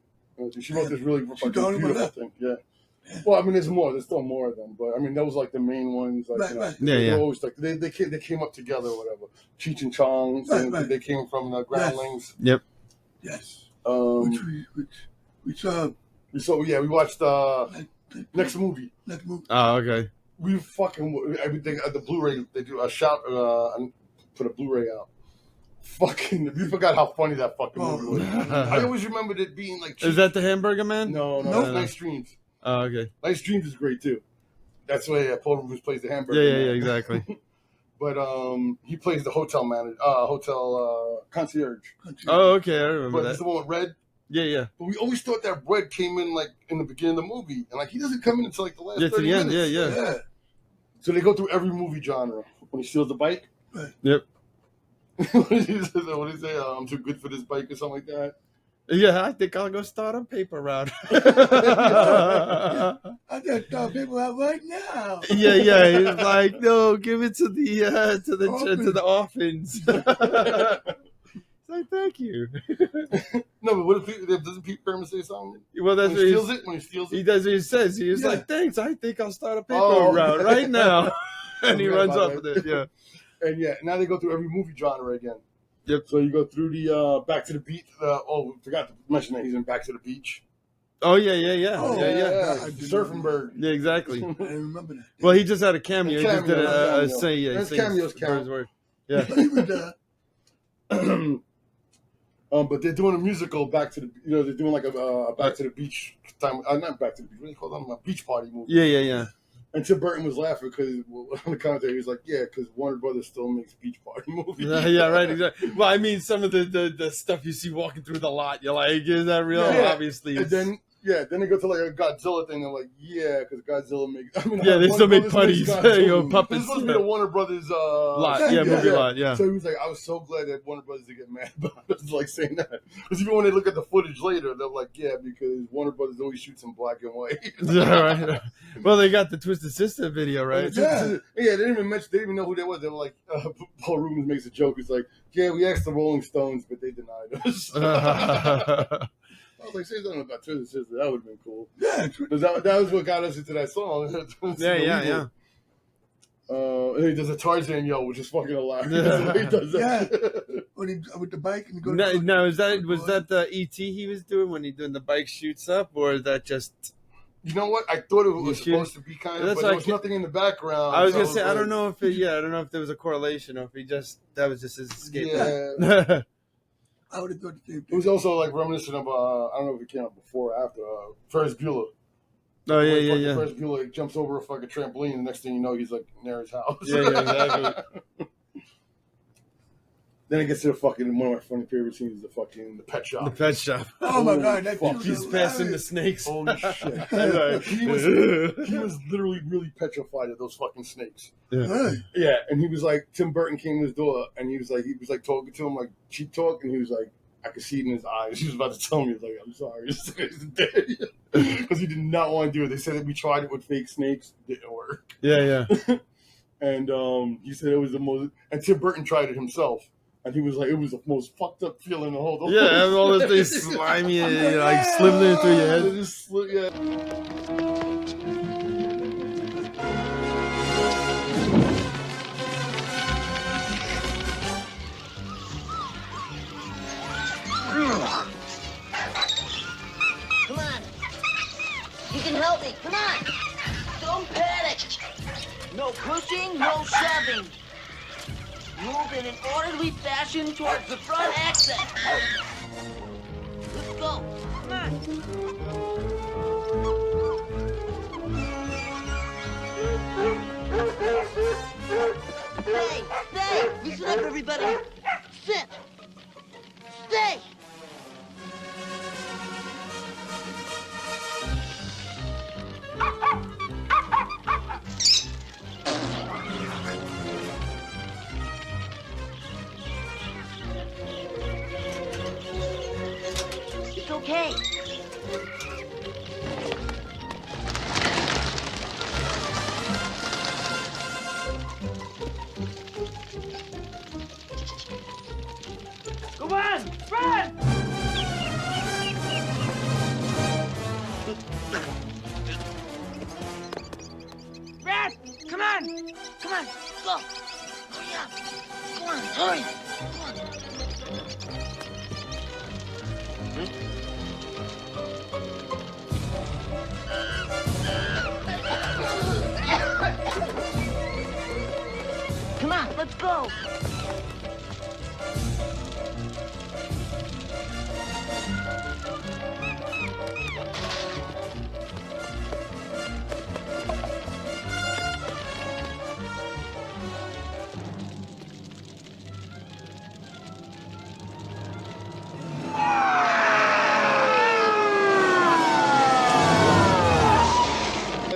She wrote this really fucking the only one beautiful left. thing. Yeah. Well, I mean, there's more. There's still more of them, but I mean, those like the main ones. Like, Right, you know, right. Yeah, they yeah. always like they came up together or whatever. Cheech and Chong. Right, and right. They came from the Groundlings. Yep. Yes. Um, We saw so yeah, we watched next movie. next movie. Oh, okay. We fucking everything at the Blu-ray. They do a shout and put a Blu-ray out. Fucking, we forgot how funny that fucking movie was. I always remembered it being like. Is that the Hamburger Man? No, No. that's Nice Dreams. Oh, okay. Nice Dreams is great too. That's why Paul Reubens plays the hamburger. Yeah, man. exactly. But he plays the hotel manager, hotel concierge. Oh, okay, I remember But it's that. the one with Red. Yeah, yeah. But we always thought that Red came in like in the beginning of the movie, and like he doesn't come in until like the last Yeah, to 30 the end, minutes. yeah. So they go through every movie genre. When he steals the bike, Yep. what did he say? I'm too good for this bike or something like that. Yeah, I think I'll go start a paper route. I just thought people out right now. yeah. He's like, no, give it to the orphans. It's like, thank you. No, but what if doesn't Pete Herman say something? Well, that's When what he steals it, he does. What he says. He was like, thanks. I think I'll start a paper Oh. route right now, and he forgot runs about off that. with it. Yeah. And yeah, now they go through every movie genre again. Yep. So you go through the Back to the Beach. We forgot to mention that he's in Back to the Beach. Oh yeah. Oh, Yeah. Surfing Bird. Yeah, exactly. I didn't remember that. Well, he just had a cameo. He just did Cameo, a say. Yeah, That's he sings cameos the count. bird's word. Yeah. He was But they're doing a musical Back to the. They're doing like a Back to the Beach time. Not Back to the Beach. What do you call them? A beach party movie. Yeah. And Tim Burton was laughing because on the commentary he was like, "Yeah, because Warner Brothers still makes beach party movies." Yeah, right, exactly. Well, I mean, some of the stuff you see walking through the lot, you're like, is that real? Yeah. Obviously. And then they go to like a Godzilla thing. They're like, "Yeah, because Godzilla makes." I mean, Yeah, they Warner still make Brothers makes putties, Godzilla. puppets. This is supposed to be the Warner Brothers lot, movie lot, yeah. So he was like, "I was so glad that Warner Brothers didn't get mad about us like saying that." Because even when they look at the footage later, they're like, "Yeah, because Warner Brothers always shoots in black and white." Yeah, right. Well, they got the Twisted Sister video, right? Yeah, they didn't even mention. They didn't even know who they was. They were like, Paul Reubens makes a joke. He's like, "Yeah, we asked the Rolling Stones, but they denied us." I was like, "Say something about Twisted Sister. That would have been cool." Yeah, That was what got us into that song. Yeah. And he does a Tarzan yell, which is fucking hilarious. He does that. with the bike and go. No, was that the ET he was doing when he doing the bike shoots up, or is that just? You know what? I thought it was supposed to be kind of, That's but there like- was nothing in the background. I was so gonna say I like, don't know if I don't know if there was a correlation or if that was just his escape. Yeah. I would have thought the same It thing. was also like reminiscent of I don't know if it came out before or after Ferris Bueller. Oh When yeah. fucking Ferris Bueller jumps over a fucking trampoline, and the next thing you know, he's like near his house. Yeah, exactly. Then it gets to the fucking one of my funny favorite scenes is the pet shop. The pet shop. Oh my God, that fuck. shit was He's passing the hilarious. snakes. Holy shit! Right. he was literally really petrified of those fucking snakes. Really? Yeah, and he was like, Tim Burton came to his door, and he was like talking to him like cheap talk, and he was like, I could see it in his eyes. He was about to tell me, he was like, I'm sorry, this guy's dead, because he did not want to do it. They said that we tried it with fake snakes, didn't work, Yeah. and he said it was the most. And Tim Burton tried it himself, and he was like, it was the most fucked up feeling in the whole. Yeah, and all this thing slimy, like slithering through your head. It just yeah. Come on. You can help me. Come on. Don't panic. No pushing, no shoving. Move in an orderly fashion towards the front exit. Let's go. Come on. Stay. Listen up, everybody. Sit. Stay. It's okay. Come on! Run! Run! Rat, come on! Come on, go! Hurry up! Come on, hurry! Come on. Come on, let's go.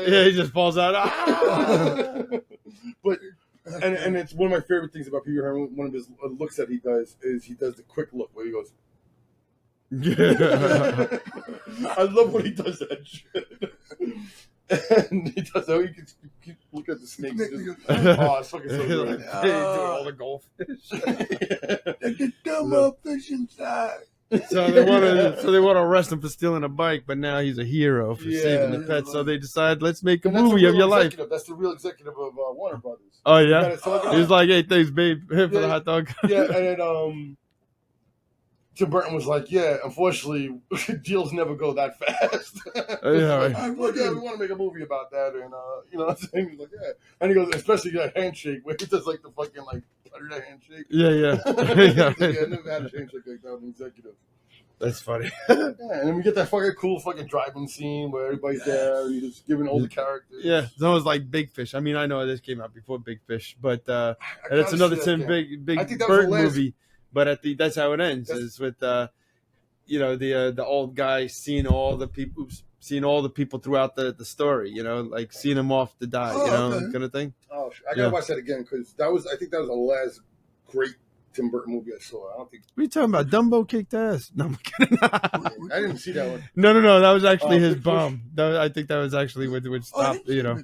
Yeah, he just falls out. Ah! But and it's one of my favorite things about Pee-Wee Herman. One of his looks that he does is he does the quick look where he goes. Yeah. I love when he does that shit. And he does how he can keep looking at the snakes. Oh, it's fucking so good. Doing all the goldfish. There's a dumb fish inside. So they want to arrest him for stealing a bike, but now he's a hero for saving the pet. So they decide, let's make a And that's movie the of real your life. executive. That's the real executive of Warner Brothers. Oh yeah, You gotta talk about- he's like, hey, thanks, babe, for the hot dog. Yeah, and then Tim Burton was like, yeah, unfortunately, deals never go that fast. Yeah, right. I'm like, yeah, we want to make a movie about that, and you know what I'm saying? He's like, yeah, and he goes, especially that handshake where he does like the fucking like predator handshake. Yeah. Yeah, I never had a handshake like that with an executive. That's funny. Yeah, and then we get that fucking cool fucking driving scene where everybody's there and he's just giving all the characters. Yeah, it's almost like Big Fish. I mean, I know this came out before Big Fish, but and it's gotta another see that Tim again. Big I think that was Burton the last- movie. But that's how it ends. Is with you know, the old guy seeing all the people throughout the story. You know, like seeing them off to die. You know, okay. kind of thing. Oh, I gotta watch that again because I think that was the last great Tim Burton movie I saw. I don't think What are you talking about? Dumbo kicked ass. No, I'm kidding. I didn't see that one. No. That was actually his Big Fish? bomb. I think that was actually what stopped. You know,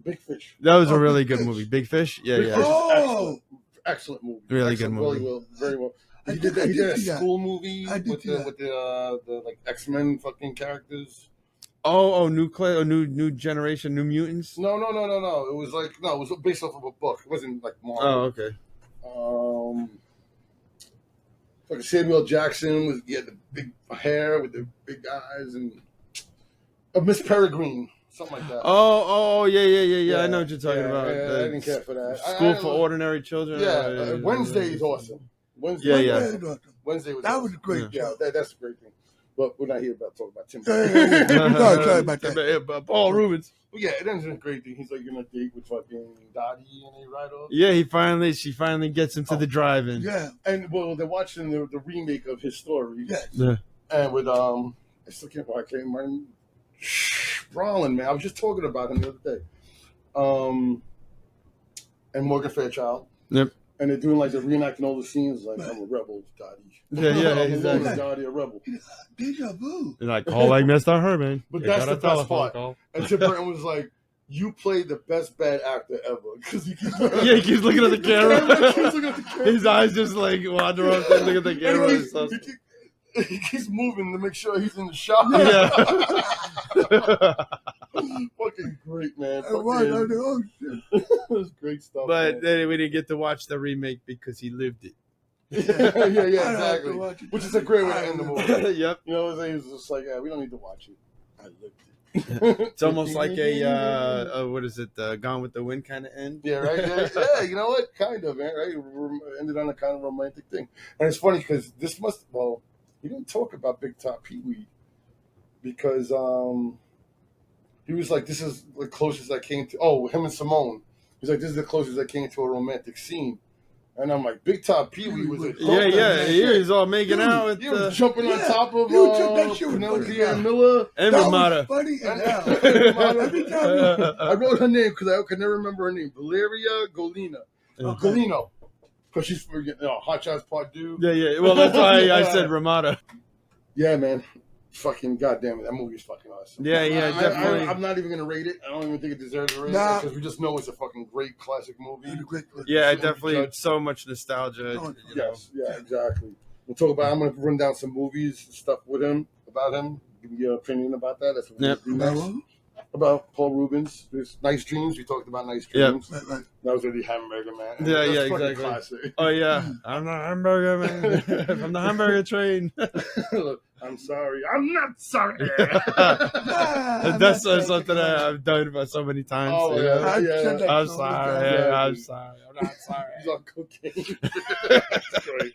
Big Fish. that was a really good movie. Big Fish. Yeah, Big yeah. Fish is Oh, excellent movie. Really Excellent, good movie. Really well, very well. I He did- did I he did did a see that. school movie I did with see the that. with the like X-Men fucking characters. New generation, New Mutants. No. It was like it was based off of a book. It wasn't like Marvel. Oh, okay. Fucking Samuel Jackson he had the big hair with the big eyes and Miss Peregrine, something like that. Oh, yeah. I know what you're talking Yeah, about. yeah, I didn't care for that. School for Ordinary Children. Yeah, Wednesday is awesome. Wednesday, Yeah. Wednesday was that awesome. was a great Yeah, job. that's a great thing. But we're not here about talking about Tim. Sorry about that. Paul Reubens. But yeah, it ends in a great thing. He's like on a date with fucking Dottie and they ride off. Yeah, she finally gets him to the drive-in. Yeah. And well, they're watching the remake of his story. Yes. Yeah. And with I still can't remember. Brolin, man. I was just talking about him the other day. And Morgan Fairchild. Yep. And they're doing like they're reenacting all the scenes like I'm a rebel, Dottie. Yeah, I'm exactly. a Dottie, a rebel. Deja vu. And I call like Mr. Herman. But You that's got a the best telephone part. call. And Tim Burton was like, "You played the best bad actor ever," because he keeps Yeah, he keeps looking at the He camera. keeps looking at the camera. His eyes just like wander off and look at the camera. And and stuff. he keeps moving to make sure he's in the shot. Yeah. Fucking great, man. I was Fucking- like, oh shit. it was great stuff. But man. then we didn't get to watch the remake because he lived it. yeah, I have exactly. to watch it. Which is a great way to end the movie. Yep. You know what I'm saying? He was just like, yeah, we don't need to watch it. I lived it. It's almost like a what is it? Gone with the Wind kind of end. Yeah, right. Yeah, you know what? Kind of, man. Right? Ended on a kind of romantic thing, and it's funny because he didn't talk about Big Top Pee-Wee because he was like, "This is the closest I came to." Oh, him and Simone. He's like, "This is the closest I came to a romantic scene," and I'm like, "Big Top Pee-Wee was a Yeah. He's all making out with He was jumping on top of that shit was Penelope funny. Ann Miller. and That Ramada. was funny as hell. Every time I wrote her name because I could never remember her name. Valeria Golino. Golino. Because she's Hot Shots Part 2. Yeah. Well, that's why I said Ramada. Yeah, man. Fucking goddamn it. That movie's fucking awesome. Yeah, definitely. I'm not even going to rate it. I don't even think it deserves a rating Nah. because we just know it's a fucking great classic movie. Yeah, So definitely judge- so much nostalgia. You know. Yes, yeah, exactly. We'll talk about. I'm gonna run down some movies and stuff with him about him. Give me your opinion about that. That's what we're gonna do next. About Paul Reubens. There's Nice Dreams. We talked about Nice Dreams. Right, right. That was really Hamburger Man. Yeah, That's yeah, fucking exactly. classic. Oh yeah, I'm the hamburger man from the hamburger train. I'm sorry. I'm not sorry. That's something I've done about so many times. Oh, you yeah. know? I've said that I'm so sorry. many times. I'm sorry. I'm not sorry. He's on cocaine. That's great.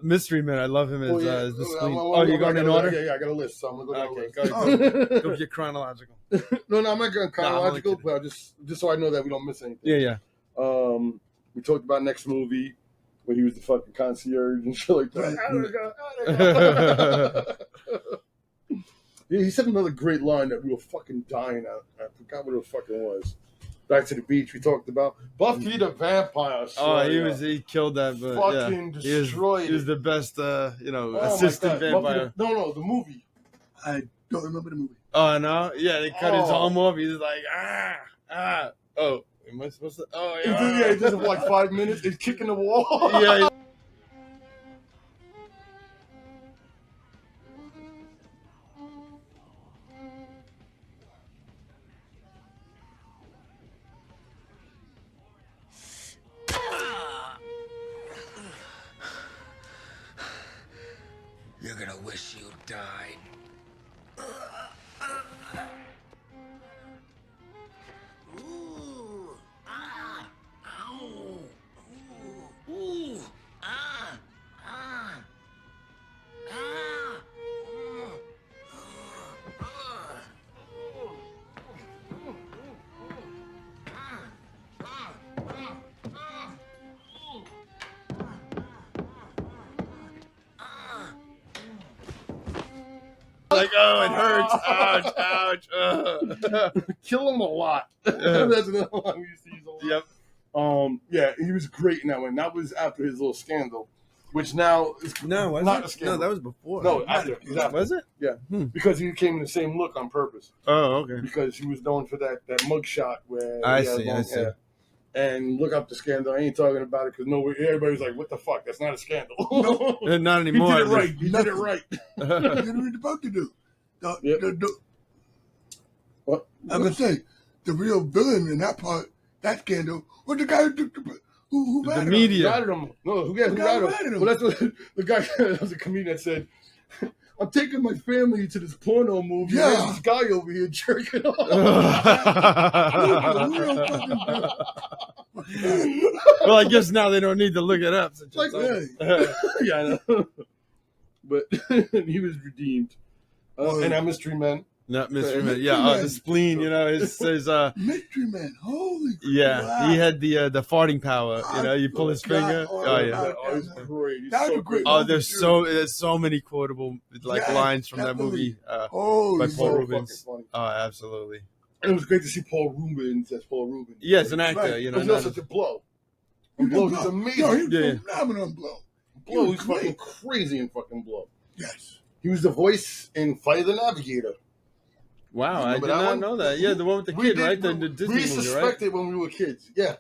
Mystery Man. I love him as the spleen. Oh, you you're going in order? Yeah, I got a list. So I'm gonna go down Okay, the list. go get chronological. No, I'm not going chronological, kidding. but just so I know that we don't miss anything. Yeah. We talked about next movie when he was the fucking concierge and shit like that. Yeah, he said another great line that we were fucking dying at. I forgot what it fucking was. Back to the Beach. We talked about Buffy the Vampire Slayer. He killed that, but Fucking destroyed He was it. the best, Oh assistant my God. vampire. No, the movie. I don't remember the movie. Oh no, yeah, they cut his Oh. arm off. He's like, Oh, am I supposed to? Oh yeah, Yeah, he does it for like 5 minutes. He's kicking the wall. yeah. You're gonna wish you died. Ooh, ow, ooh, Like, oh, it hurts. Ouch. Kill him a lot. Yeah. That's another one we used to use a lot. Yep. Yeah, he was great in that one. That was after his little scandal, which now is No, was not it? a scandal. No, that was before. No, after. Was it? Yeah, because he came in the same look on purpose. Oh, okay. Because he was known for that mug shot where I he had see. long hair. And look up the scandal. I ain't talking about it because everybody's like, "What the fuck? That's not a scandal." Not He anymore. did it right. He did it right. You didn't read the book to do. What? I'm gonna say the real villain in that part, that scandal, was the guy who The ratted media. Ratted him. No, who ratted him? Well, that's what the guy. That was a comedian that said, "I'm taking my family to this porno movie. Yeah. There's this guy over here jerking off." Well, I guess now they don't need to look it up. Since Like, it's yeah, I know. But he was redeemed. And I'm Mystery Man. Not Mystery Man. Yeah, the spleen. You know, his Mystery Man, holy yeah, crap. he had the farting power. You know, you pull his finger. Oh yeah. Oh, it's great. He's That was so a great good. Oh, movie, there's too. there's so many quotable Yes, lines from that definitely. movie by Holy Paul so Reubens. fucking funny. Oh, absolutely. And it was great to see Paul Reubens as Paul Reubens. Yeah, as an actor, Right. you know. Because he was such a blow. And Blow, he's amazing. No, he was Yeah. phenomenal in Blow. Blow, he he's was fucking great. crazy in fucking Blow. Yes. He was the voice in Flight of the Navigator. Wow, I Remember did that not one? know that. Yeah, the one with the kid, right? The Disney we movie, right? suspected when we were kids. Yeah.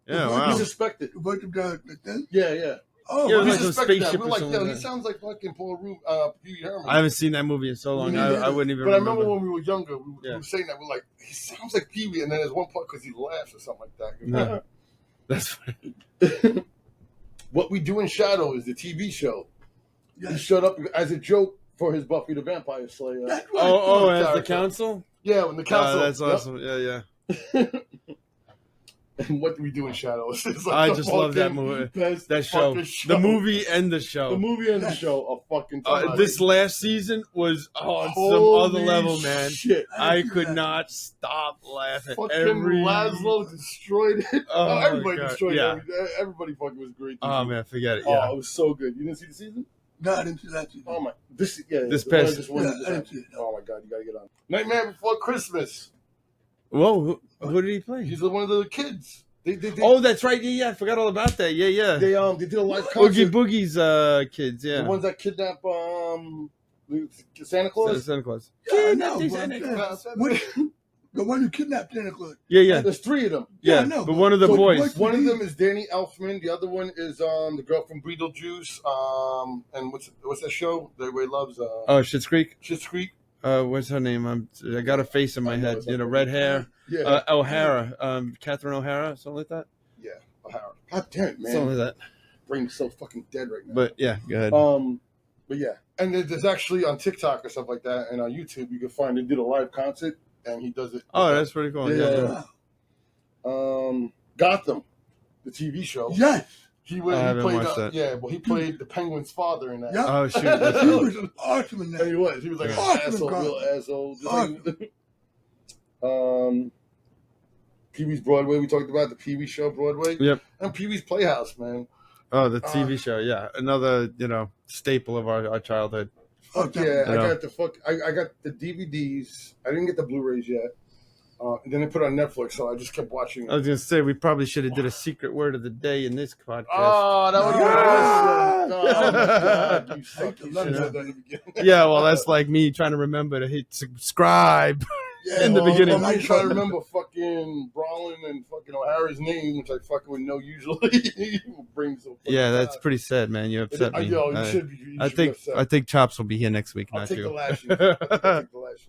Yeah, We wow. suspected. What the thing? Yeah. Oh, Yeah, it was We like some suspected that. spaceship We're or like, something yo, like he that. sounds like fucking Pee-Wee Herman. I haven't seen that movie in so long. Me I neither. wouldn't even But I remember. remember when we were younger, we Yeah. were saying that. We're like, he sounds like Pee-Wee. And then there's one part because he laughs or something like that. No. That's funny. What We Do in Shadow is the TV show. yes. He showed up as a joke for his Buffy the Vampire Slayer. That's right. Oh, as the character. council? Yeah, when the council. That's Yep. awesome. Yeah. And What Do We Do in Shadows? It's like I the just love that fucking movie. best That show. fucking show. The movie and the show. The movie and the show are fucking This last season was on some Holy other level, man. Shit. I could not stop laughing. Fucking Every Laszlo destroyed it. Oh, my Everybody God. destroyed Yeah. it. Everybody fucking was great. Oh man, forget it. Oh, Yeah. it was so good. You didn't see the season? No, I didn't see that. Oh my, This the one past- I just wanted Yeah, to I didn't see it. Oh my god, you gotta get on. Nightmare Before Christmas. Whoa, who did he play? He's one of the kids. They Oh, that's right. Yeah, I forgot all about that. Yeah. they did a live Oogie concert. Boogie's kids. Yeah. The ones that kidnap Santa Claus. Santa Claus. Yeah, I Kidnap know, the but Santa I'm Claus. saying, The one who kidnapped Santa Claus. Yeah. There's 3 of them. Yeah, I know, but one of the so boys. One of them is Danny Elfman. The other one is the girl from Beetlejuice. And what's that show that everybody loves? Oh, Schitt's Creek. Schitt's Creek. What's her name? I got a face in my head. You know, red hair. Yeah. O'Hara. Catherine O'Hara, something like that. Yeah. O'Hara. God damn it, man. Something like that. Brain's so fucking dead right now. But yeah, go ahead. But yeah, and there's actually on TikTok or stuff like that, and on YouTube you can find they did a live concert, and he does it. Oh, that's pretty cool. Yeah. Gotham, the TV show. Yes. He haven't played. watched that. Yeah, well, he played the Penguin's father in that. Yeah. Oh shoot. He was awesome in And that. he was. He was like an Awesome asshole, guy. real asshole. Just Awesome. Pee-wee's Broadway. We talked about the Pee-wee show Broadway. Yep. And Pee-wee's Playhouse, man. Oh, the TV show. Yeah, another staple of our childhood. Fuck Yeah, that. I got I got the DVDs. I didn't get the Blu-rays yet. And then they put it on Netflix, so I just kept watching. I was gonna say we probably should have did a secret word of the day in this podcast. Oh, that was good. Oh my God, you suck. You should have said that in the beginning. Yeah, well, that's like me trying to remember to hit subscribe Yeah, in the beginning. I'm like trying to remember fucking Brolin and fucking O'Hara's name, which I fucking would know usually. Brings so Yeah, that's pretty sad, man. You upset me. Yo, you should be. You I should be think upset. Chops will be here next week. I'll Not take you. the lashes. I'll take the lashes.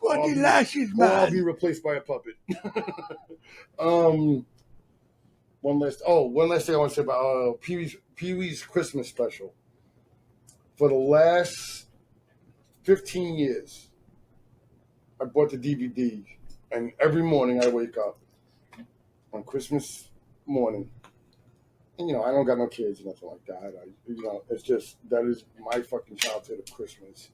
Fucking lashes, Or I'll man. be replaced by a puppet. One last thing I want to say about Pee-wee's Christmas special. For the last 15 years, I bought the DVD, and every morning I wake up on Christmas morning. And, I don't got no kids or nothing like that. It's just, that is my fucking childhood of Christmas.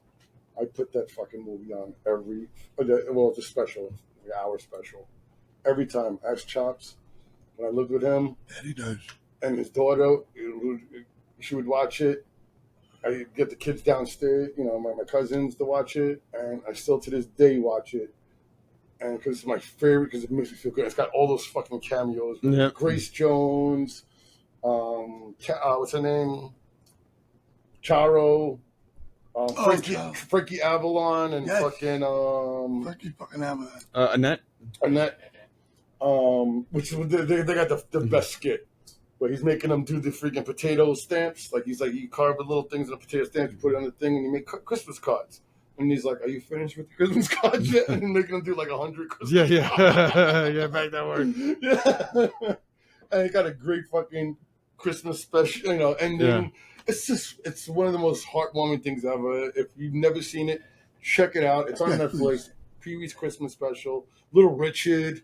I put that fucking movie on it's a special, the hour special. Every time. Ask Chops, when I lived with him. Yeah, he does. And his daughter, she would watch it. I get the kids downstairs, my cousins to watch it. And I still to this day watch it. And because it's my favorite, because it makes me feel good. It's got all those fucking cameos. Yep. Grace Jones, what's her name? Charo. Frankie Avalon and fucking Frankie fucking Avalon. Annette. Which they got the best skit where he's making them do the freaking potato stamps. Like he carved the little things in the potato stamps, you put it on the thing, and you make Christmas cards. And he's like, "Are you finished with the Christmas cards yet?" And making them do like 100 Christmas cards. Yeah, back that word. Yeah, and he got a great fucking Christmas special, ending. It's one of the most heartwarming things ever. If you've never seen it, check it out. It's on Netflix. Pee-wee's Christmas special. Little Richard.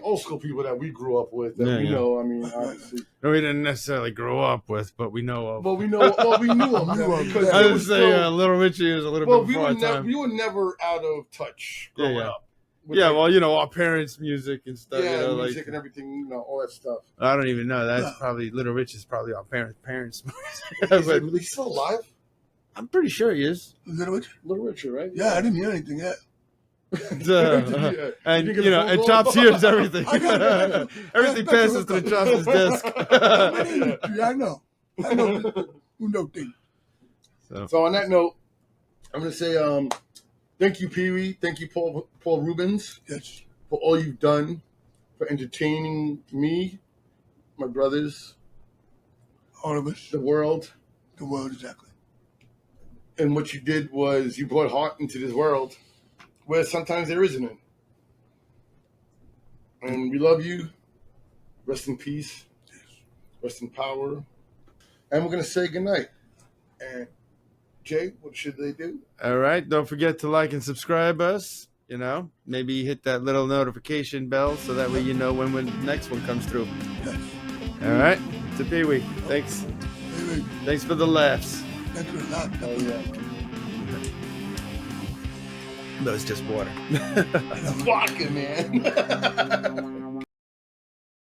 Old school people that we grew up with that we know. Obviously. No, we didn't necessarily grow up with, but we know of. Well, we knew them. Because I would say Little Richie was a little bit before our time. We were never out of touch growing up. Yeah, our parents' music and stuff. Yeah, music and everything, all that stuff. I don't even know. That's probably Little Rich is probably our parents' music. Is he really still alive? I'm pretty sure he is. Little Richard, right? Yeah, I didn't hear anything yet. And Chops hears everything. Everything passes to the Chops' desk. I know who knows things. So on that note, I'm going to say thank you, Pee-wee. Thank you, Paul Reubens. Yes. For all you've done, for entertaining me, my brothers, all of us, the world. The world, exactly. And what you did was you brought heart into this world where sometimes there isn't any. And we love you. Rest in peace. Yes. Rest in power. And we're going to say goodnight. And Jay, what should they do? All right. Don't forget to like and subscribe us. Maybe hit that little notification bell so that way you know when the next one comes through. Yes. All right. To Pee-wee. Thanks. Pee-wee. Thanks for the laughs. Thanks for the laughs. Oh, yeah. No, it's just water. Vodka, man.